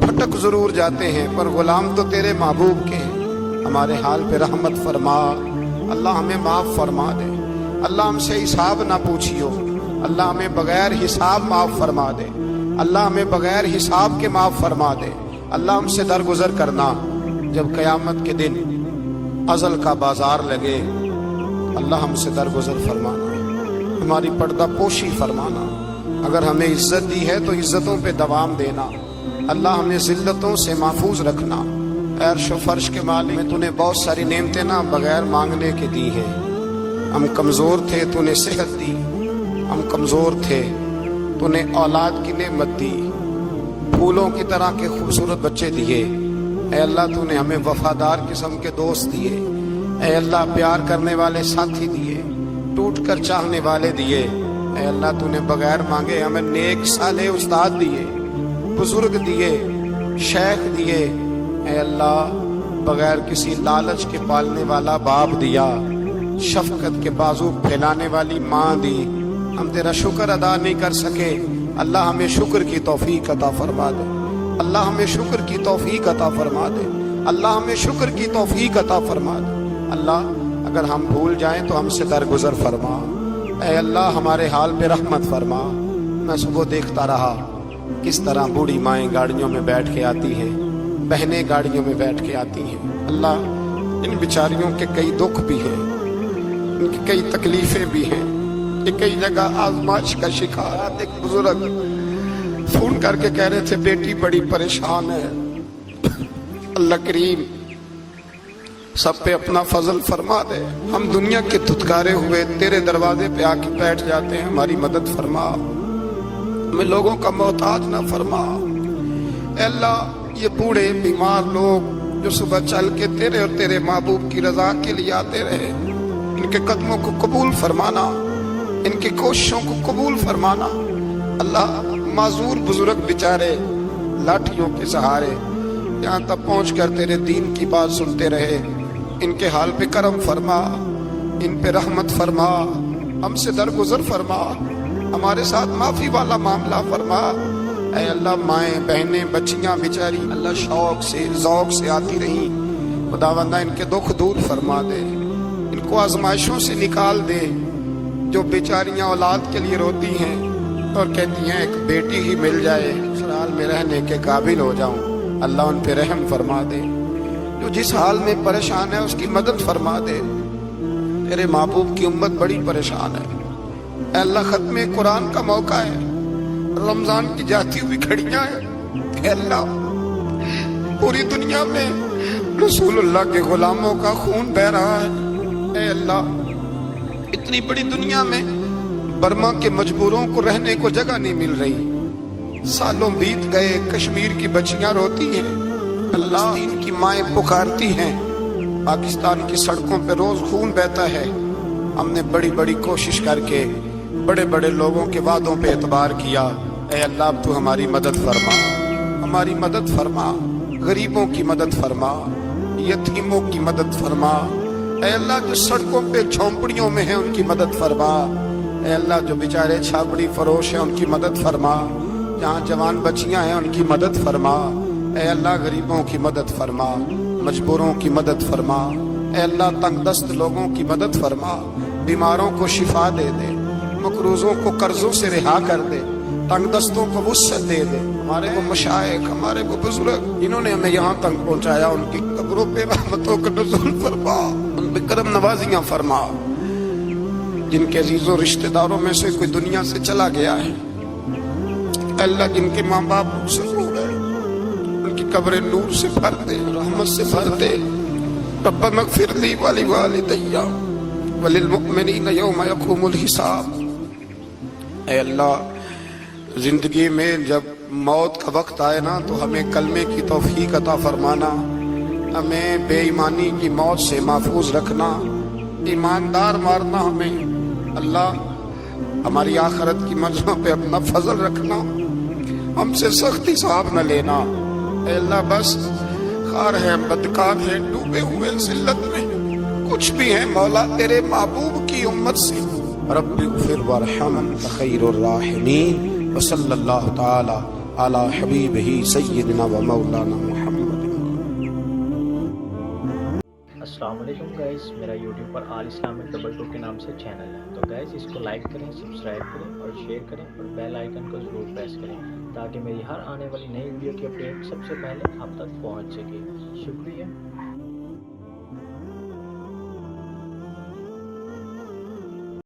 پھٹک ضرور جاتے ہیں پر غلام تو تیرے محبوب کے ہیں. ہمارے حال پہ رحمت فرما. اللہ، ہمیں معاف فرما دے. اللہ، ہم سے حساب نہ پوچھیو. اللہ، ہمیں بغیر حساب معاف فرما دے. اللہ، ہمیں بغیر حساب کے معاف فرما دے. اللہ، ہم سے درگزر کرنا. جب قیامت کے دن ازل کا بازار لگے، اللہ ہم سے درگزر فرمانا، ہماری پردہ پوشی فرمانا. اگر ہمیں عزت دی ہے تو عزتوں پہ دوام دینا. اللہ، ہمیں ذلتوں سے محفوظ رکھنا. عرش و فرش کے مالک، میں تو نے بہت ساری نعمتیں نا بغیر مانگنے کے دی ہیں. ہم کمزور تھے، تو نے صحت دی. ہم کمزور تھے، تو نے اولاد کی نعمت دی. پھولوں کی طرح کے خوبصورت بچے دیے، اے اللہ تو نے ہمیں وفادار قسم کے دوست دیے، اے اللہ پیار کرنے والے ساتھی دیے، ٹوٹ کر چاہنے والے دیے، اے اللہ تو نے بغیر مانگے ہمیں نیک صالح استاد دیے، بزرگ دیے، شیخ دیے، اے اللہ بغیر کسی لالچ کے پالنے والا باپ دیا، شفقت کے بازو پھیلانے والی ماں دی۔ ہم تیرا شکر ادا نہیں کر سکے، اللہ ہمیں شکر کی توفیق عطا فرما دے، اللہ ہمیں شکر کی توفیق عطا فرما دے، اللہ ہمیں شکر کی توفیق عطا فرما دے۔ اللہ اگر ہم بھول جائیں تو ہم سے درگزر فرما، اے اللہ ہمارے حال پہ رحمت فرما۔ میں صبح دیکھتا رہا کس طرح بوڑھی مائیں گاڑیوں میں بیٹھ کے آتی ہیں، بہنیں گاڑیوں میں بیٹھ کے آتی ہیں۔ اللہ ان بیچاریوں کے کئی دکھ بھی ہیں، ان کی کئی تکلیفیں بھی ہیں، یہ کئی جگہ آزمائش کا شکار۔ ایک بزرگ فون کر کے کہہ رہے تھے بیٹی بڑی پریشان ہے، اللہ کریم سب پہ اپنا فضل فرما دے۔ ہم دنیا کے دھتکارے ہوئے تیرے دروازے پہ آ کے بیٹھ جاتے ہیں، ہماری مدد فرما، ہمیں لوگوں کا محتاج نہ فرما۔ اے اللہ یہ بوڑھے بیمار لوگ جو صبح چل کے تیرے اور تیرے محبوب کی رضا کے لیے آتے رہے، ان کے قدموں کو قبول فرمانا، ان کی کوششوں کو قبول فرمانا۔ اللہ معذور بزرگ بیچارے لاٹھیوں کے سہارے یہاں تک پہنچ کر تیرے دین کی بات سنتے رہے، ان کے حال پہ کرم فرما، ان پہ رحمت فرما، ہم سے درگزر فرما، ہمارے ساتھ معافی والا معاملہ فرما۔ اے اللہ مائیں بہنیں بچیاں بیچاری اللہ شوق سے ذوق سے آتی رہیں، خداوندہ ان کے دکھ دور فرما دے، ان کو آزمائشوں سے نکال دے۔ جو بیچاریاں اولاد کے لیے روتی ہیں اور کہتی ہیں ایک بیٹی ہی مل جائے سسرال میں رہنے کے قابل ہو جاؤں، اللہ ان پہ رحم فرما دے۔ جو جس حال میں پریشان ہے اس کی مدد فرما دے۔ تیرے محبوب کی امت بڑی پریشان ہے، اے اللہ ختم قرآن کا موقع ہے، رمضان کی جاتی ہوئی گھڑیاں ہیں، اے اللہ پوری دنیا میں رسول اللہ کے غلاموں کا خون بہ رہا ہے، اے اللہ اتنی بڑی دنیا میں برما کے مجبوروں کو رہنے کو جگہ نہیں مل رہی، سالوں بیت گئے، کشمیر کی بچیاں روتی ہیں، اللہ ان کی مائیں پکارتی ہیں، پاکستان کی سڑکوں پہ روز خون بہتا ہے۔ ہم نے بڑی بڑی کوشش کر کے بڑے بڑے لوگوں کے وعدوں پہ اعتبار کیا، اے اللہ اب تو ہماری مدد فرما، ہماری مدد فرما، غریبوں کی مدد فرما، یتیموں کی مدد فرما، اے اللہ جو سڑکوں پہ جھونپڑیوں میں ہیں ان کی مدد فرما، اے اللہ جو بیچارے چھاپڑی فروش ہیں ان کی مدد فرما، جہاں جوان بچیاں ہیں ان کی مدد فرما، اے اللہ غریبوں کی مدد فرما، مجبوروں کی مدد فرما، اے اللہ تنگ دست لوگوں کی مدد فرما، بیماروں کو شفا دے دے، مقروضوں کو قرضوں سے رہا کر دے، تنگ دستوں کو وسعت دے دے۔ ہمارے وہ مشائخ، ہمارے وہ بزرگ جنہوں نے ہمیں یہاں تک پہنچایا ان کی قبروں پہ رحمتوں کا نزول فرما، ان پہ کرم نوازیاں فرما۔ جن کے عزیزوں رشتہ داروں میں سے کوئی دنیا سے چلا گیا ہے، اللہ جن کے ماں باپ سے ہو گئے ان کی قبریں نور سے بھر دے، رحمت سے بھر دے۔ ربنا اغفر لی ولوالدی وللمؤمنین یوم یقوم الحساب۔ اے اللہ زندگی میں جب موت کا وقت آئے نا تو ہمیں کلمے کی توفیق عطا فرمانا، ہمیں بے ایمانی کی موت سے محفوظ رکھنا، ایماندار مارنا ہمیں، اللہ ہماری آخرت کی منزلوں پہ اپنا فضل رکھنا، ہم سے سخت حساب نہ لینا۔ اے اللہ بس خار ہیں، بدکار ہیں، ڈوبے ہوئے ذلت میں کچھ بھی ہیں، مولا تیرے محبوب کی امت سے رب اغفر وارحم انت خیر الراحمین، وصلی اللہ تعالی علی حبیبہ سیدنا و مولانا محمد۔
السلام علیکم گائز، میرا YouTube per all Islamic double to کے نام سے چینل ہے، تو گائز اس کو لائک کریں، سبسکرائب کریں اور شیئر کریں اور بیل آئیکن کو ضرور پریس کریں تاکہ میری ہر آنے والی نئی ویڈیو کی اپڈیٹ سب سے پہلے آپ تک پہنچ سکے۔ شکریہ۔